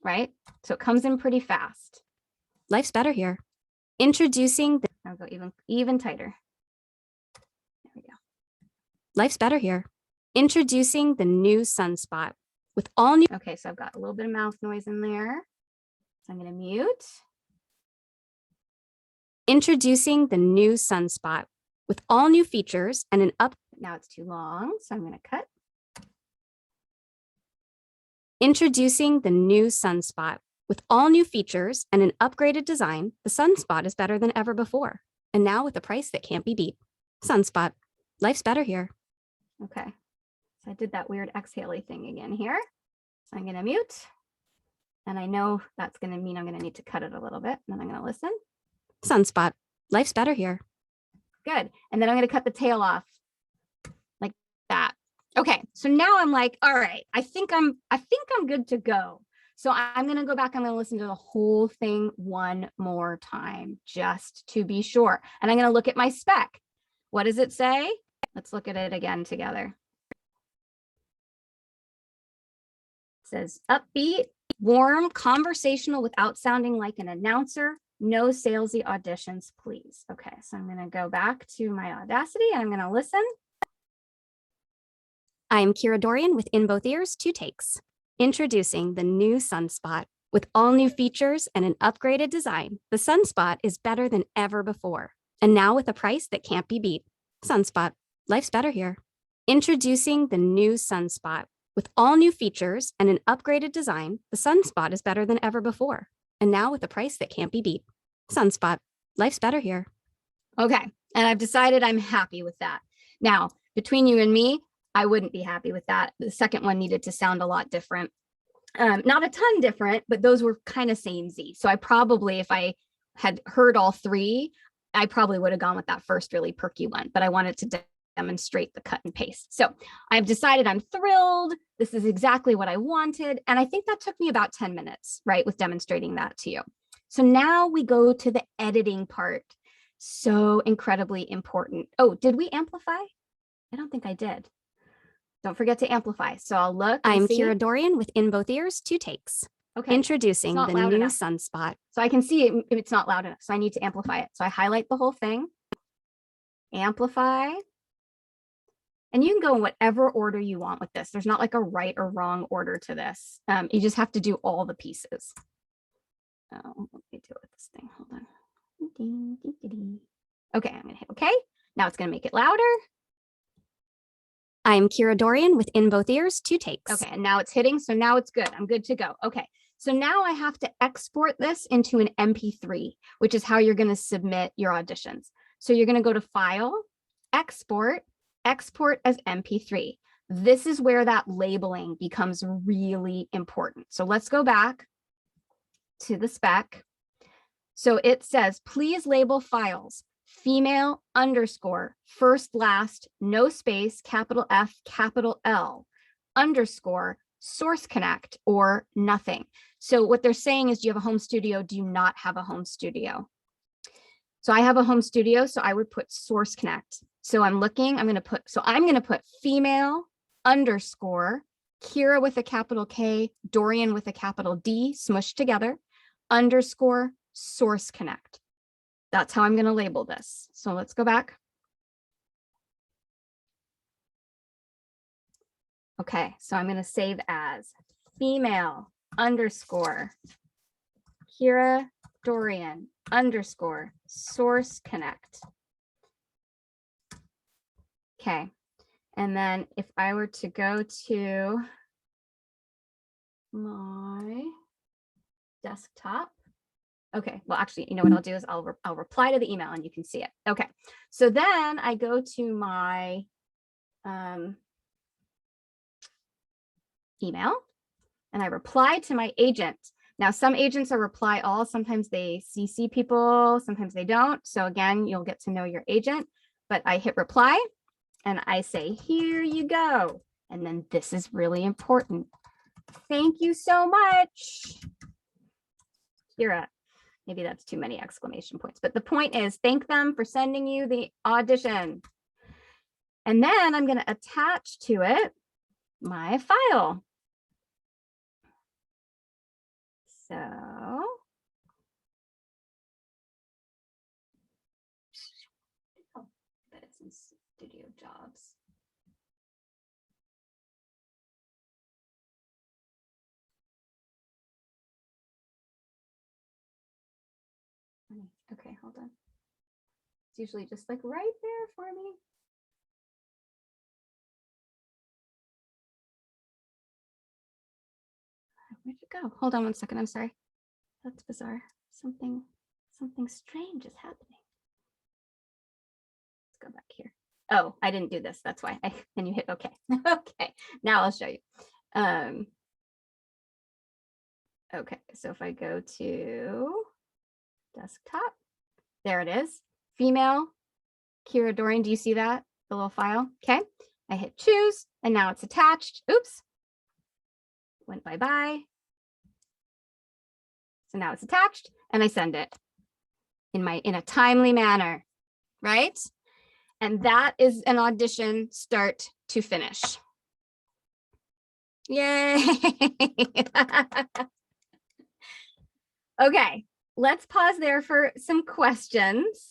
right? So it comes in pretty fast. Life's better here. Introducing. I'll go even tighter. There we go. Life's better here. Introducing the new Sunspot with all new. Okay, so I've got a little bit of mouth noise in there. So I'm going to mute. Introducing the new Sunspot with all new features and an up. Now it's too long, so I'm going to cut. Introducing the new Sunspot with all new features and an upgraded design. The Sunspot is better than ever before. And now with a price that can't be beat. Sunspot. Life's better here. Okay. So I did that weird exhale-y thing again here. So I'm going to mute. And I know that's going to mean I'm going to need to cut it a little bit. And then I'm going to listen. Sunspot. Life's better here. Good. And then I'm going to cut the tail off like that. Okay. So now I'm like, all right, I think I'm good to go. So I'm going to go back. I'm going to listen to the whole thing one more time just to be sure. And I'm going to look at my spec. What does it say? Let's look at it again together. It says upbeat, warm, conversational without sounding like an announcer. No salesy auditions, please. Okay, so I'm going to go back to my Audacity and I'm going to listen. I'm Kira Dorrian with In Both Ears, 2 takes. Introducing the new Sunspot. With all new features and an upgraded design, the Sunspot is better than ever before. And now with a price that can't be beat. Sunspot. Life's better here. Introducing the new Sunspot. With all new features and an upgraded design, the Sunspot is better than ever before. And now with a price that can't be beat. Sunspot. Life's better here. Okay. And I've decided I'm happy with that. Now, between you and me, I wouldn't be happy with that. The second one needed to sound a lot different. Not a ton different, but those were kind of samey. So I probably, if I had heard all 3, I probably would have gone with that first really perky one, but I wanted to demonstrate the cut and paste. So I've decided I'm thrilled. This is exactly what I wanted. And I think that took me about 10 minutes, right, with demonstrating that to you. So now we go to the editing part. So incredibly important. Oh, did we amplify? I don't think I did. Don't forget to amplify. So I'll look. I'm Kira Dorrian with In Both Ears, 2 takes. Okay. Introducing the new Sunspot. So I can see if it's not loud enough. So I need to amplify it. So I highlight the whole thing, amplify. And you can go in whatever order you want with this. There's not like a right or wrong order to this. You just have to do all the pieces. Oh, let me do it with this thing. Hold on. Okay, I'm going to hit OK. Now it's going to make it louder. I'm Kira Dorrian with In Both Ears, 2 takes. Okay, and now it's hitting. So now it's good. I'm good to go. Okay, so now I have to export this into an MP3, which is how you're going to submit your auditions. So you're going to go to File, Export, Export as MP3. This is where that labeling becomes really important. So let's go back to the spec. So it says, please label files, female underscore, first, last, no space, capital F, capital L, underscore, source connect, or nothing. So what they're saying is, do you have a home studio? Do you not have a home studio? So I have a home studio, so I would put source connect. So I'm going to put female underscore Kira with a capital K, Dorrian with a capital D, smushed together, underscore source connect. That's how I'm going to label this. So let's go back. Okay, so I'm going to save as female underscore Kira Dorrian underscore source connect. Okay, and then if I were to go to my desktop, okay, well, actually, you know what I'll do is I'll reply to the email and you can see it. Okay, so then I go to my email and I reply to my agent. Now, some agents are reply all, sometimes they CC people, sometimes they don't. So again, you'll get to know your agent, but I hit reply and I say, here you go. And then this is really important. Thank you so much, Kira. Maybe that's too many exclamation points, but the point is, thank them for sending you the audition. And then I'm going to attach to it my file. So but it's in Studio Jobs. Okay, hold on. It's usually just like right there for me. Where'd it go? Hold on one second. I'm sorry. That's bizarre. Something strange is happening. Let's go back here. Oh, I didn't do this. That's why. And you hit OK. Okay, now I'll show you. Okay, so if I go to desktop, there it is. Female Kira Dorrian. Do you see that? The little file? Okay. I hit choose and now it's attached. Oops. Went bye-bye. So now it's attached and I send it in a timely manner, right? And that is an audition start to finish. Yay. Okay, let's pause there for some questions.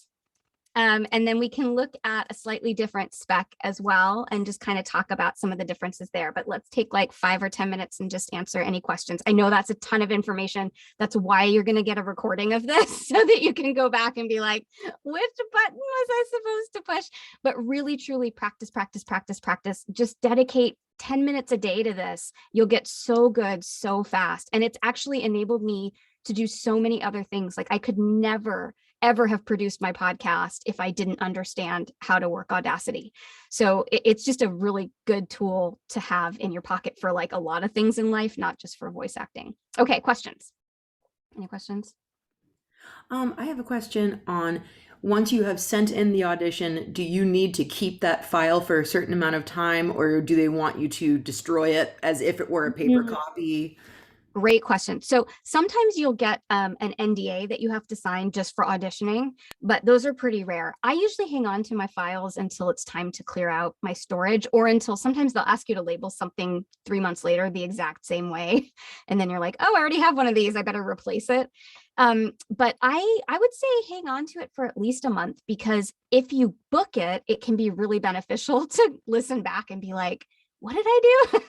And then we can look at a slightly different spec as well and just kind of talk about some of the differences there. But let's take like 5 or 10 minutes and just answer any questions. I know that's a ton of information. That's why you're going to get a recording of this so that you can go back and be like, which button was I supposed to push? But really, truly practice, practice, practice, practice. Just dedicate 10 minutes a day to this. You'll get so good so fast. And it's actually enabled me to do so many other things. Like I could never ever have produced my podcast if I didn't understand how to work Audacity. So it's just a really good tool to have in your pocket for like a lot of things in life, not just for voice acting. Okay, questions? Any questions? I have a question on, once you have sent in the audition, do you need to keep that file for a certain amount of time, or do they want you to destroy it as if it were a paper copy? Great question. So sometimes you'll get an NDA that you have to sign just for auditioning, but those are pretty rare. I usually hang on to my files until it's time to clear out my storage, or until sometimes they'll ask you to label something 3 months later the exact same way. And then you're like, oh, I already have one of these. I better replace it. But I would say hang on to it for at least a month, because if you book it, it can be really beneficial to listen back and be like, what did I do?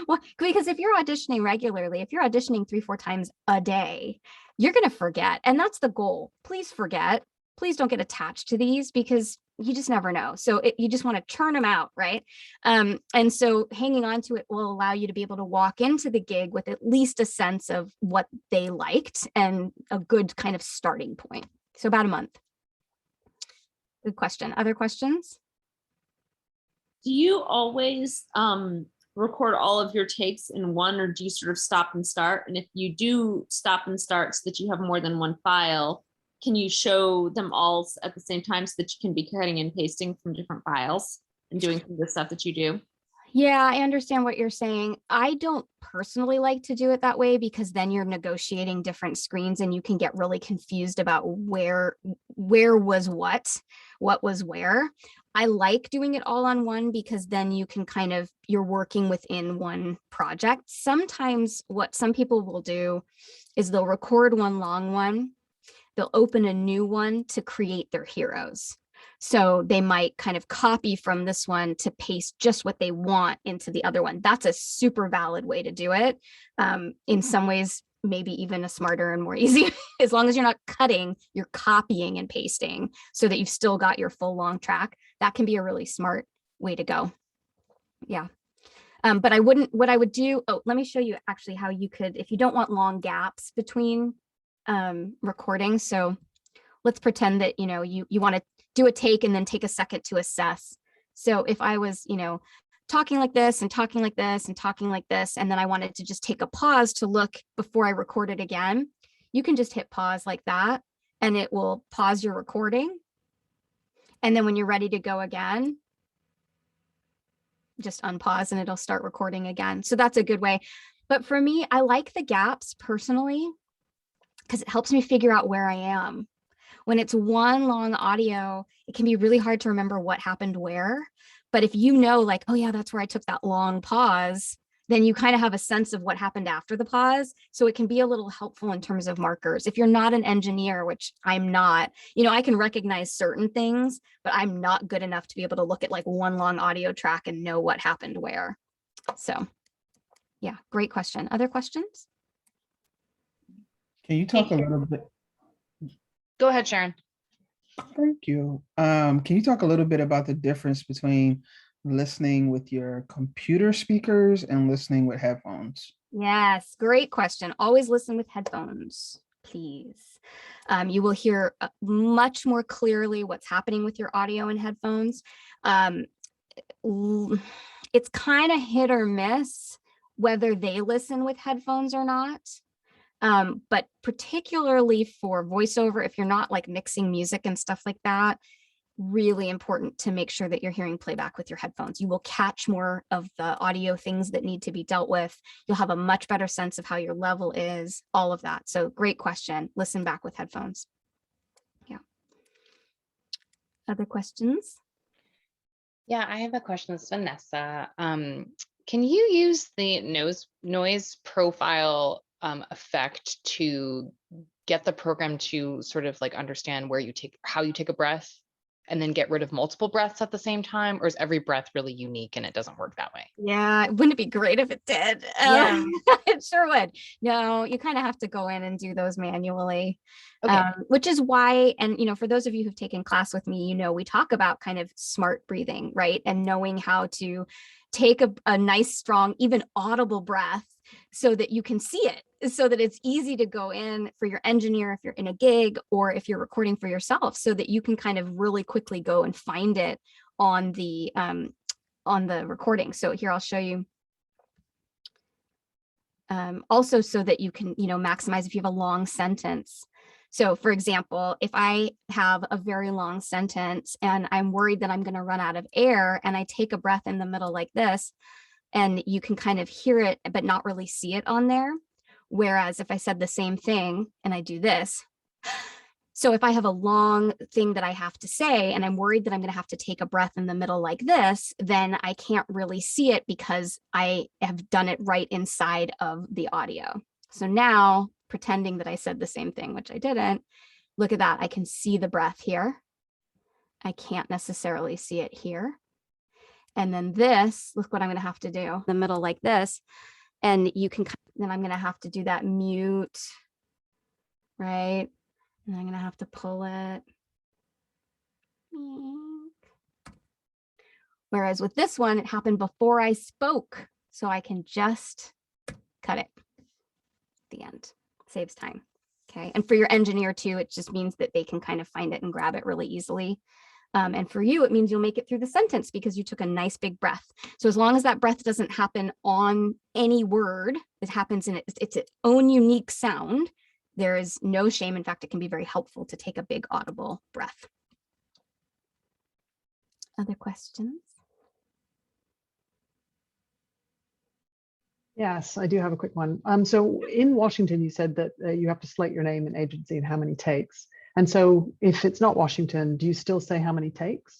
Well, because if you're auditioning regularly, if you're auditioning 3-4 times a day, you're going to forget. And that's the goal. Please forget. Please don't get attached to these, because you just never know. So you just want to churn them out, right? And so hanging on to it will allow you to be able to walk into the gig with at least a sense of what they liked and a good kind of starting point. So about a month. Good question. Other questions? Do you always record all of your takes in one, or do you sort of stop and start? And if you do stop and start so that you have more than one file, can you show them all at the same time so that you can be cutting and pasting from different files and doing the stuff that you do? Yeah, I understand what you're saying. I don't personally like to do it that way because then you're negotiating different screens and you can get really confused about where was what was where. I like doing it all on one because then you can you're working within one project. Sometimes what some people will do is they'll record one long one, they'll open a new one to create their heroes. So they might kind of copy from this one to paste just what they want into the other one. That's a super valid way to do it. In some ways, maybe even a smarter and more easy, as long as you're not cutting, you're copying and pasting so that you've still got your full long track. That can be a really smart way to go. Yeah. But what I would do, let me show you actually how you could, if you don't want long gaps between recordings. So let's pretend that, you want to do a take and then take a second to assess. So if I was, talking like this and talking like this and talking like this, and then I wanted to just take a pause to look before I record it again, you can just hit pause like that and it will pause your recording. And then when you're ready to go again, just unpause and it'll start recording again. So that's a good way. But for me, I like the gaps personally because it helps me figure out where I am. When it's one long audio, it can be really hard to remember what happened where. But if you know, like, oh yeah, that's where I took that long pause, then you kind of have a sense of what happened after the pause. So it can be a little helpful in terms of markers. If you're not an engineer, which I'm not, I can recognize certain things, but I'm not good enough to be able to look at like one long audio track and know what happened where. So yeah, great question. Other questions? Can you talk a little bit? Go ahead, Sharon. Thank you. Can you talk a little bit about the difference between listening with your computer speakers and listening with headphones? Yes, great question. Always listen with headphones, please. You will hear much more clearly what's happening with your audio in headphones. It's kind of hit or miss whether they listen with headphones or not. But particularly for voiceover, if you're not like mixing music and stuff like that, really important to make sure that you're hearing playback with your headphones. You will catch more of the audio things that need to be dealt with. You'll have a much better sense of how your level is, all of that. So great question. Listen back with headphones. Yeah. Other questions? Yeah, I have a question. It's Vanessa. Can you use the noise profile effect to get the program to sort of like understand how you take a breath and then get rid of multiple breaths at the same time? Or is every breath really unique and it doesn't work that way? Yeah, wouldn't it be great if it did? Yeah. It sure would. No, you kind of have to go in and do those manually. Okay. Which is why, and for those of you who've taken class with me, we talk about kind of smart breathing, right? And knowing how to take a nice, strong, even audible breath so that you can see it, so that it's easy to go in for your engineer if you're in a gig or if you're recording for yourself, so that you can kind of really quickly go and find it on the recording. So here I'll show you. Also so that you can, maximize if you have a long sentence. So for example, if I have a very long sentence and I'm worried that I'm going to run out of air and I take a breath in the middle like this, and you can kind of hear it, but not really see it on there. Whereas if I said the same thing and I do this, so if I have a long thing that I have to say and I'm worried that I'm going to have to take a breath in the middle like this, then I can't really see it because I have done it right inside of the audio. So now, pretending that I said the same thing, which I didn't, look at that. I can see the breath here. I can't necessarily see it here. And then this, look what I'm going to have to do, the middle like this. And you can, then I'm going to have to do that mute, right? And I'm going to have to pull it. Whereas with this one, it happened before I spoke. So I can just cut it at the end. Saves time. Okay. And for your engineer too, it just means that they can kind of find it and grab it really easily. And for you, it means you'll make it through the sentence because you took a nice big breath. So as long as that breath doesn't happen on any word, it happens in its own unique sound, there is no shame. In fact, it can be very helpful to take a big audible breath. Other questions? Yes, I do have a quick one. So in Washington, you said that you have to slate your name and agency and how many takes. And so if it's not Washington, do you still say how many takes?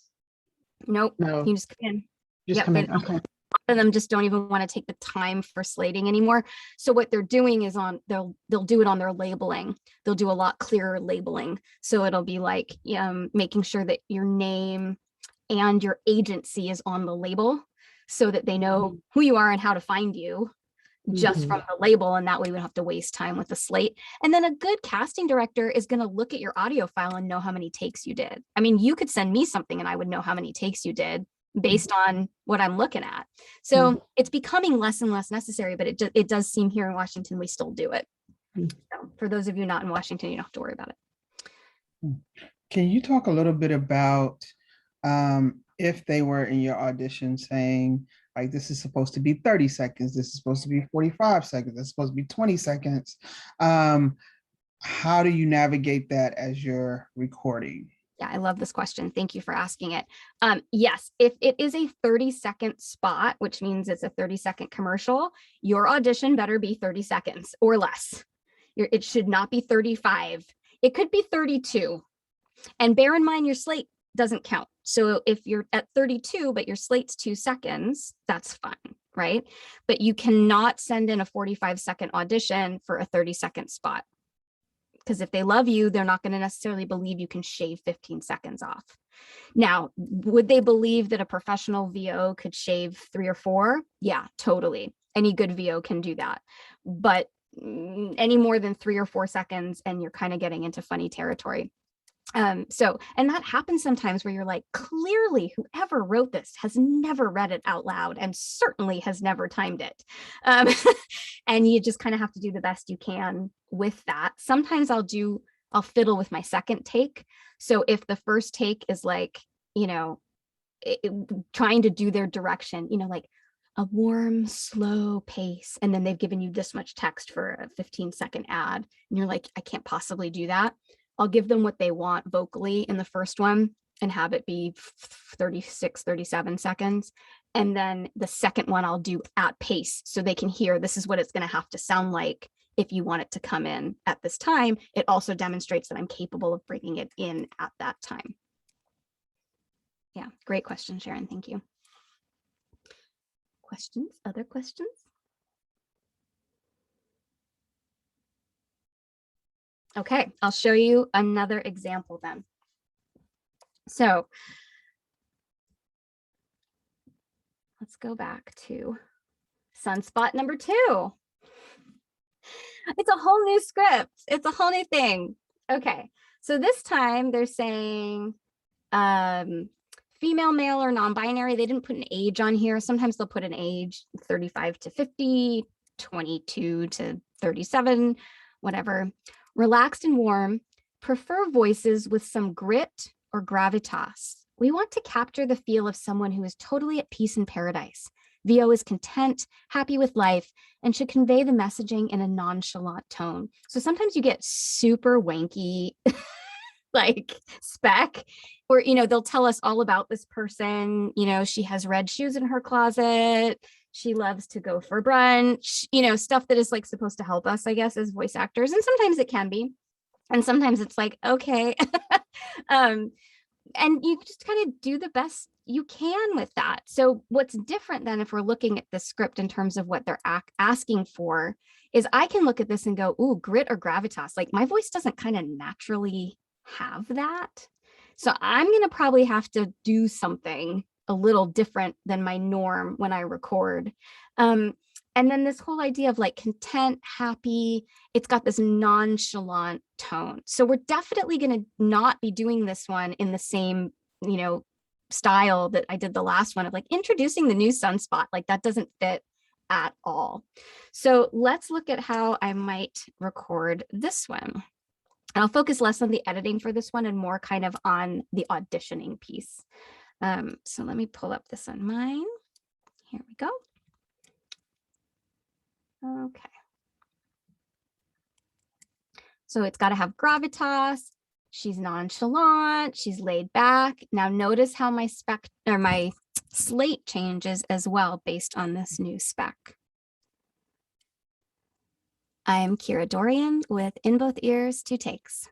Nope. No, You just come in. just Yep, come they in. Okay. of them just don't even want to take the time for slating anymore. So what they're doing is they'll do it on their labeling. They'll do a lot clearer labeling. So it'll be like making sure that your name and your agency is on the label so that they know who you are and how to find you just Mhm. from the label. And that way we don't have to waste time with the slate. And then a good casting director is going to look at your audio file and know how many takes you did. I mean, you could send me something and I would know how many takes you did based on what I'm looking at. So it's becoming less and less necessary, but it does seem here in Washington, we still do it. So for those of you not in Washington, you don't have to worry about it. Can you talk a little bit about if they were in your audition saying, like, this is supposed to be 30 seconds, this is supposed to be 45 seconds, this is supposed to be 20 seconds. How do you navigate that as you're recording? Yeah, I love this question. Thank you for asking it. Yes, if it is a 30-second spot, which means it's a 30-second commercial, your audition better be 30 seconds or less. It should not be 35. It could be 32. And bear in mind, your slate doesn't count. So if you're at 32, but your slate's 2 seconds, that's fine, right? But you cannot send in a 45-second audition for a 30-second spot. Because if they love you, they're not going to necessarily believe you can shave 15 seconds off. Now, would they believe that a professional VO could shave 3 or 4? Yeah, totally. Any good VO can do that. But any more than 3 or 4 seconds, and you're kind of getting into funny territory. And that happens sometimes where you're like, clearly whoever wrote this has never read it out loud and certainly has never timed it. And you just kind of have to do the best you can with that. Sometimes I'll fiddle with my second take. So if the first take is like, trying to do their direction, like a warm, slow pace, and then they've given you this much text for a 15-second ad, and you're like, I can't possibly do that. I'll give them what they want vocally in the first one and have it be 36, 37 seconds. And then the second one I'll do at pace so they can hear this is what it's going to have to sound like if you want it to come in at this time. It also demonstrates that I'm capable of bringing it in at that time. Yeah, great question, Sharon. Thank you. Questions? Other questions? Okay, I'll show you another example then. So let's go back to Sunspot number 2. It's a whole new script. It's a whole new thing. Okay, so this time they're saying female, male, or non-binary. They didn't put an age on here. Sometimes they'll put an age, 35 to 50, 22 to 37, whatever. Relaxed and warm, prefer voices with some grit or gravitas. We want to capture the feel of someone who is totally at peace in paradise. VO is content, happy with life, and should convey the messaging in a nonchalant tone. So sometimes you get super wanky, like spec, or, they'll tell us all about this person. She has red shoes in her closet. She loves to go for brunch, stuff that is like supposed to help us, I guess, as voice actors. And sometimes it can be. And sometimes it's like, okay. And you just kind of do the best you can with that. So what's different than if we're looking at the script in terms of what they're asking for is I can look at this and go, ooh, grit or gravitas. Like my voice doesn't kind of naturally have that. So I'm going to probably have to do something a little different than my norm when I record. And then this whole idea of like content, happy, it's got this nonchalant tone. So we're definitely going to not be doing this one in the same, style that I did the last one of like introducing the new Sunspot. Like that doesn't fit at all. So let's look at how I might record this one. And I'll focus less on the editing for this one and more kind of on the auditioning piece. So let me pull up this on mine. Here we go. Okay. So it's got to have gravitas. She's nonchalant. She's laid back. Now notice how my slate changes as well based on this new spec. I'm Kira Dorrian with In Both Ears, Two Takes.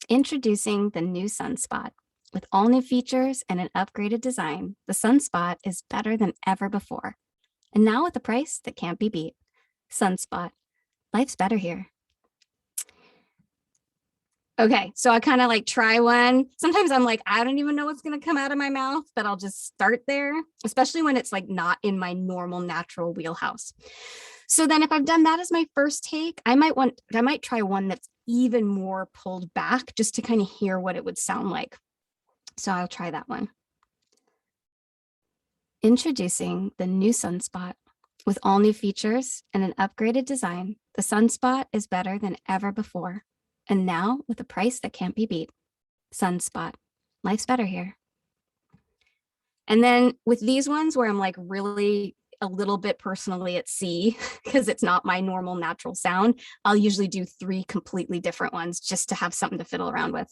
Introducing the new Sunspot. With all new features and an upgraded design, the Sunspot is better than ever before. And now with a price that can't be beat. Sunspot. Life's better here. Okay, so I kind of like try one. Sometimes I'm like, I don't even know what's going to come out of my mouth, but I'll just start there, especially when it's like not in my normal natural wheelhouse. So then if I've done that as my first take, I might try one that's even more pulled back just to kind of hear what it would sound like. So I'll try that one. Introducing the new Sunspot. With all new features and an upgraded design, the Sunspot is better than ever before. And now with a price that can't be beat. Sunspot. Life's better here. And then with these ones where I'm like really a little bit personally at sea because it's not my normal natural sound, I'll usually do 3 completely different ones just to have something to fiddle around with.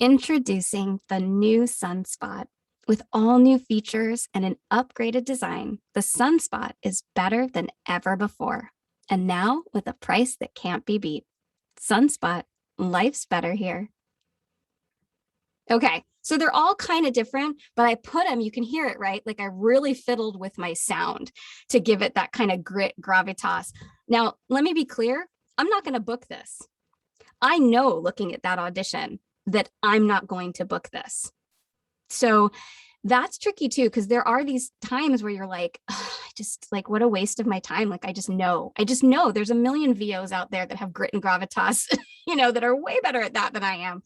Introducing the new Sunspot. With all new features and an upgraded design, the Sunspot is better than ever before. And now with a price that can't be beat. Sunspot, life's better here. Okay, so they're all kind of different, but I put them, you can hear it, right? Like I really fiddled with my sound to give it that kind of grit, gravitas. Now, let me be clear, I'm not going to book this. I know looking at that audition that I'm not going to book this. So that's tricky too, because there are these times where you're like, oh, I just like, what a waste of my time. Like, I just know there's a million VOs out there that have grit and gravitas, that are way better at that than I am.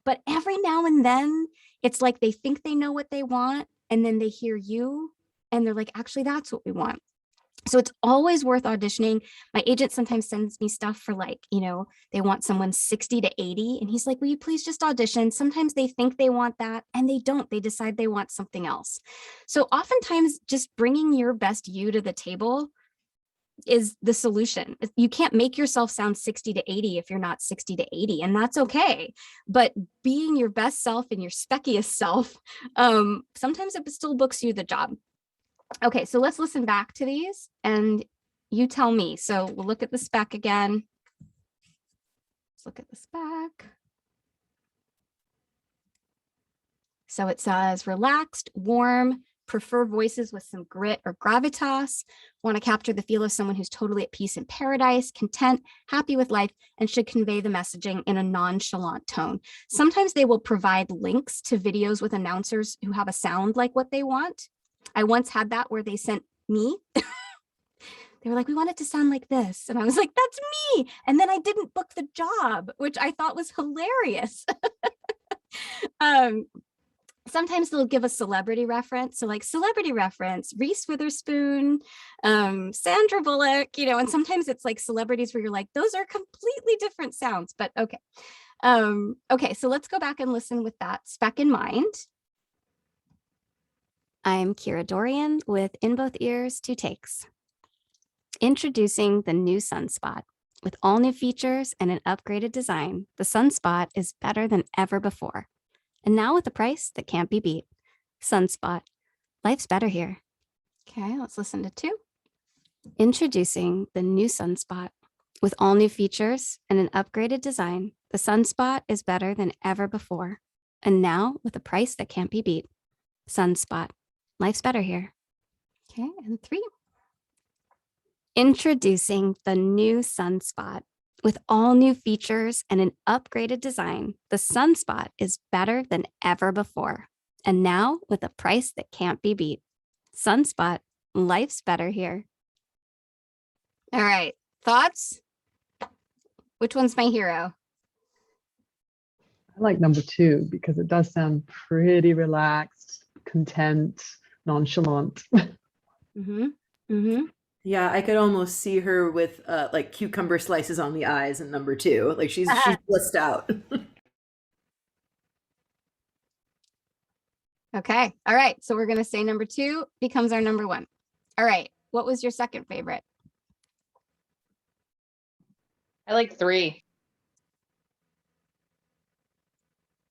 But every now and then it's like they think they know what they want. And then they hear you and they're like, actually, that's what we want. So it's always worth auditioning. My agent sometimes sends me stuff for like, they want someone 60 to 80. And he's like, will you please just audition? Sometimes they think they want that and they don't. They decide they want something else. So oftentimes just bringing your best you to the table is the solution. You can't make yourself sound 60 to 80 if you're not 60 to 80, and that's okay. But being your best self and your speckiest self, sometimes it still books you the job. Okay, so let's listen back to these and you tell me. So we'll look at the spec again. Let's look at the spec. So it says relaxed, warm, prefer voices with some grit or gravitas, want to capture the feel of someone who's totally at peace in paradise, content, happy with life, and should convey the messaging in a nonchalant tone. Sometimes they will provide links to videos with announcers who have a sound like what they want. I once had that where they sent me. They were like, we want it to sound like this. And I was like, that's me. And then I didn't book the job, which I thought was hilarious. Sometimes they'll give a celebrity reference. So like celebrity reference, Reese Witherspoon, Sandra Bullock, and sometimes it's like celebrities where you're like, those are completely different sounds, but okay. Okay, so let's go back and listen with that spec in mind. I'm Kira Dorrian with In Both Ears, Two Takes. Introducing the new Sunspot. With all new features and an upgraded design, the Sunspot is better than ever before. And now with a price that can't be beat. Sunspot. Life's better here. Okay, let's listen to 2. Introducing the new Sunspot. With all new features and an upgraded design, the Sunspot is better than ever before. And now with a price that can't be beat. Sunspot. Life's better here. Okay, and 3. Introducing the new Sunspot. With all new features and an upgraded design, the Sunspot is better than ever before. And now with a price that can't be beat. Sunspot, life's better here. All right, thoughts? Which one's my hero? I like number 2 because it does sound pretty relaxed, content, nonchalant. Mm-hmm. Mm-hmm. Yeah, I could almost see her with like cucumber slices on the eyes in number 2. Like she's blissed out. Okay. All right. So we're going to say number 2 becomes our number 1. All right. What was your second favorite? I like 3.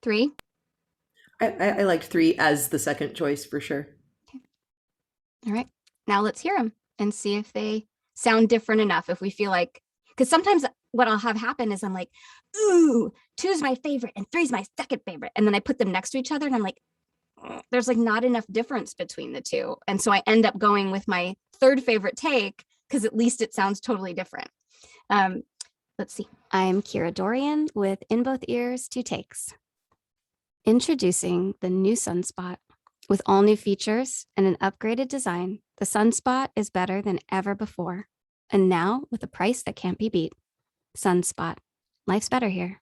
3. I liked 3 as the second choice for sure. All right. Now let's hear them. and see if they sound different enough. If we feel like, because sometimes what I'll have happen is I'm like, ooh, 2 is my favorite and 3 is my second favorite. And then I put them next to each other and I'm like, there's like not enough difference between the 2. And so I end up going with my 3rd favorite take because at least it sounds totally different. Let's see. I'm Kira Dorrian with In Both Ears, 2 Takes. Introducing the new Sunspot. With all new features and an upgraded design, the Sunspot is better than ever before. And now with a price that can't be beat. Sunspot. Life's better here.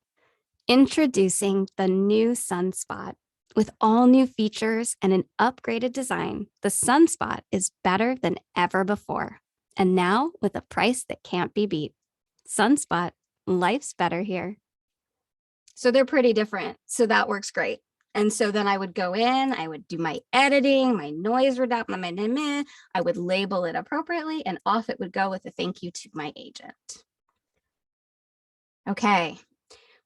Introducing the new Sunspot. With all new features and an upgraded design, the Sunspot is better than ever before. And now with a price that can't be beat. Sunspot. Life's better here. So they're pretty different. So that works great. And so then I would go in, I would do my editing, my noise reduction, I would label it appropriately, and off it would go with a thank you to my agent. Okay,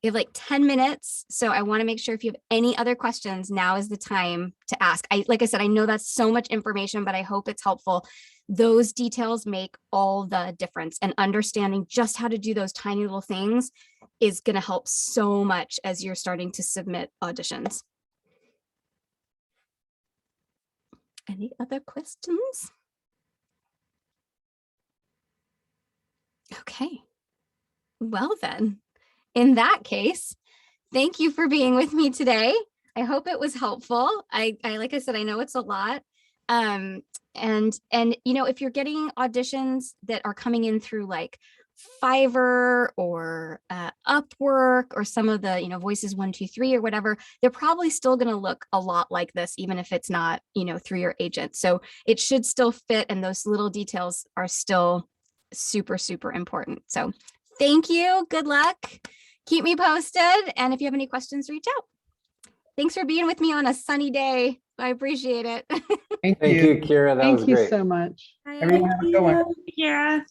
we have like 10 minutes. So I want to make sure if you have any other questions, now is the time to ask. Like I said, I know that's so much information, but I hope it's helpful. Those details make all the difference, and understanding just how to do those tiny little things is going to help so much as you're starting to submit auditions. Any other questions? Okay. Well then, in that case, thank you for being with me today. I hope it was helpful. I like I said, I know it's a lot. And you know, if you're getting auditions that are coming in through like Fiverr or Upwork or some of the, you know, Voices 1, 2, 3 or whatever, they're probably still going to look a lot like this, even if it's not, you know, through your agent. So it should still fit, and those little details are still super, super important. So thank you. Good luck. Keep me posted. And if you have any questions, reach out. Thanks for being with me on a sunny day. I appreciate it. Thank Thank you. you, Kira. That was Thank you great. so much. Everyone have a good one. Yeah.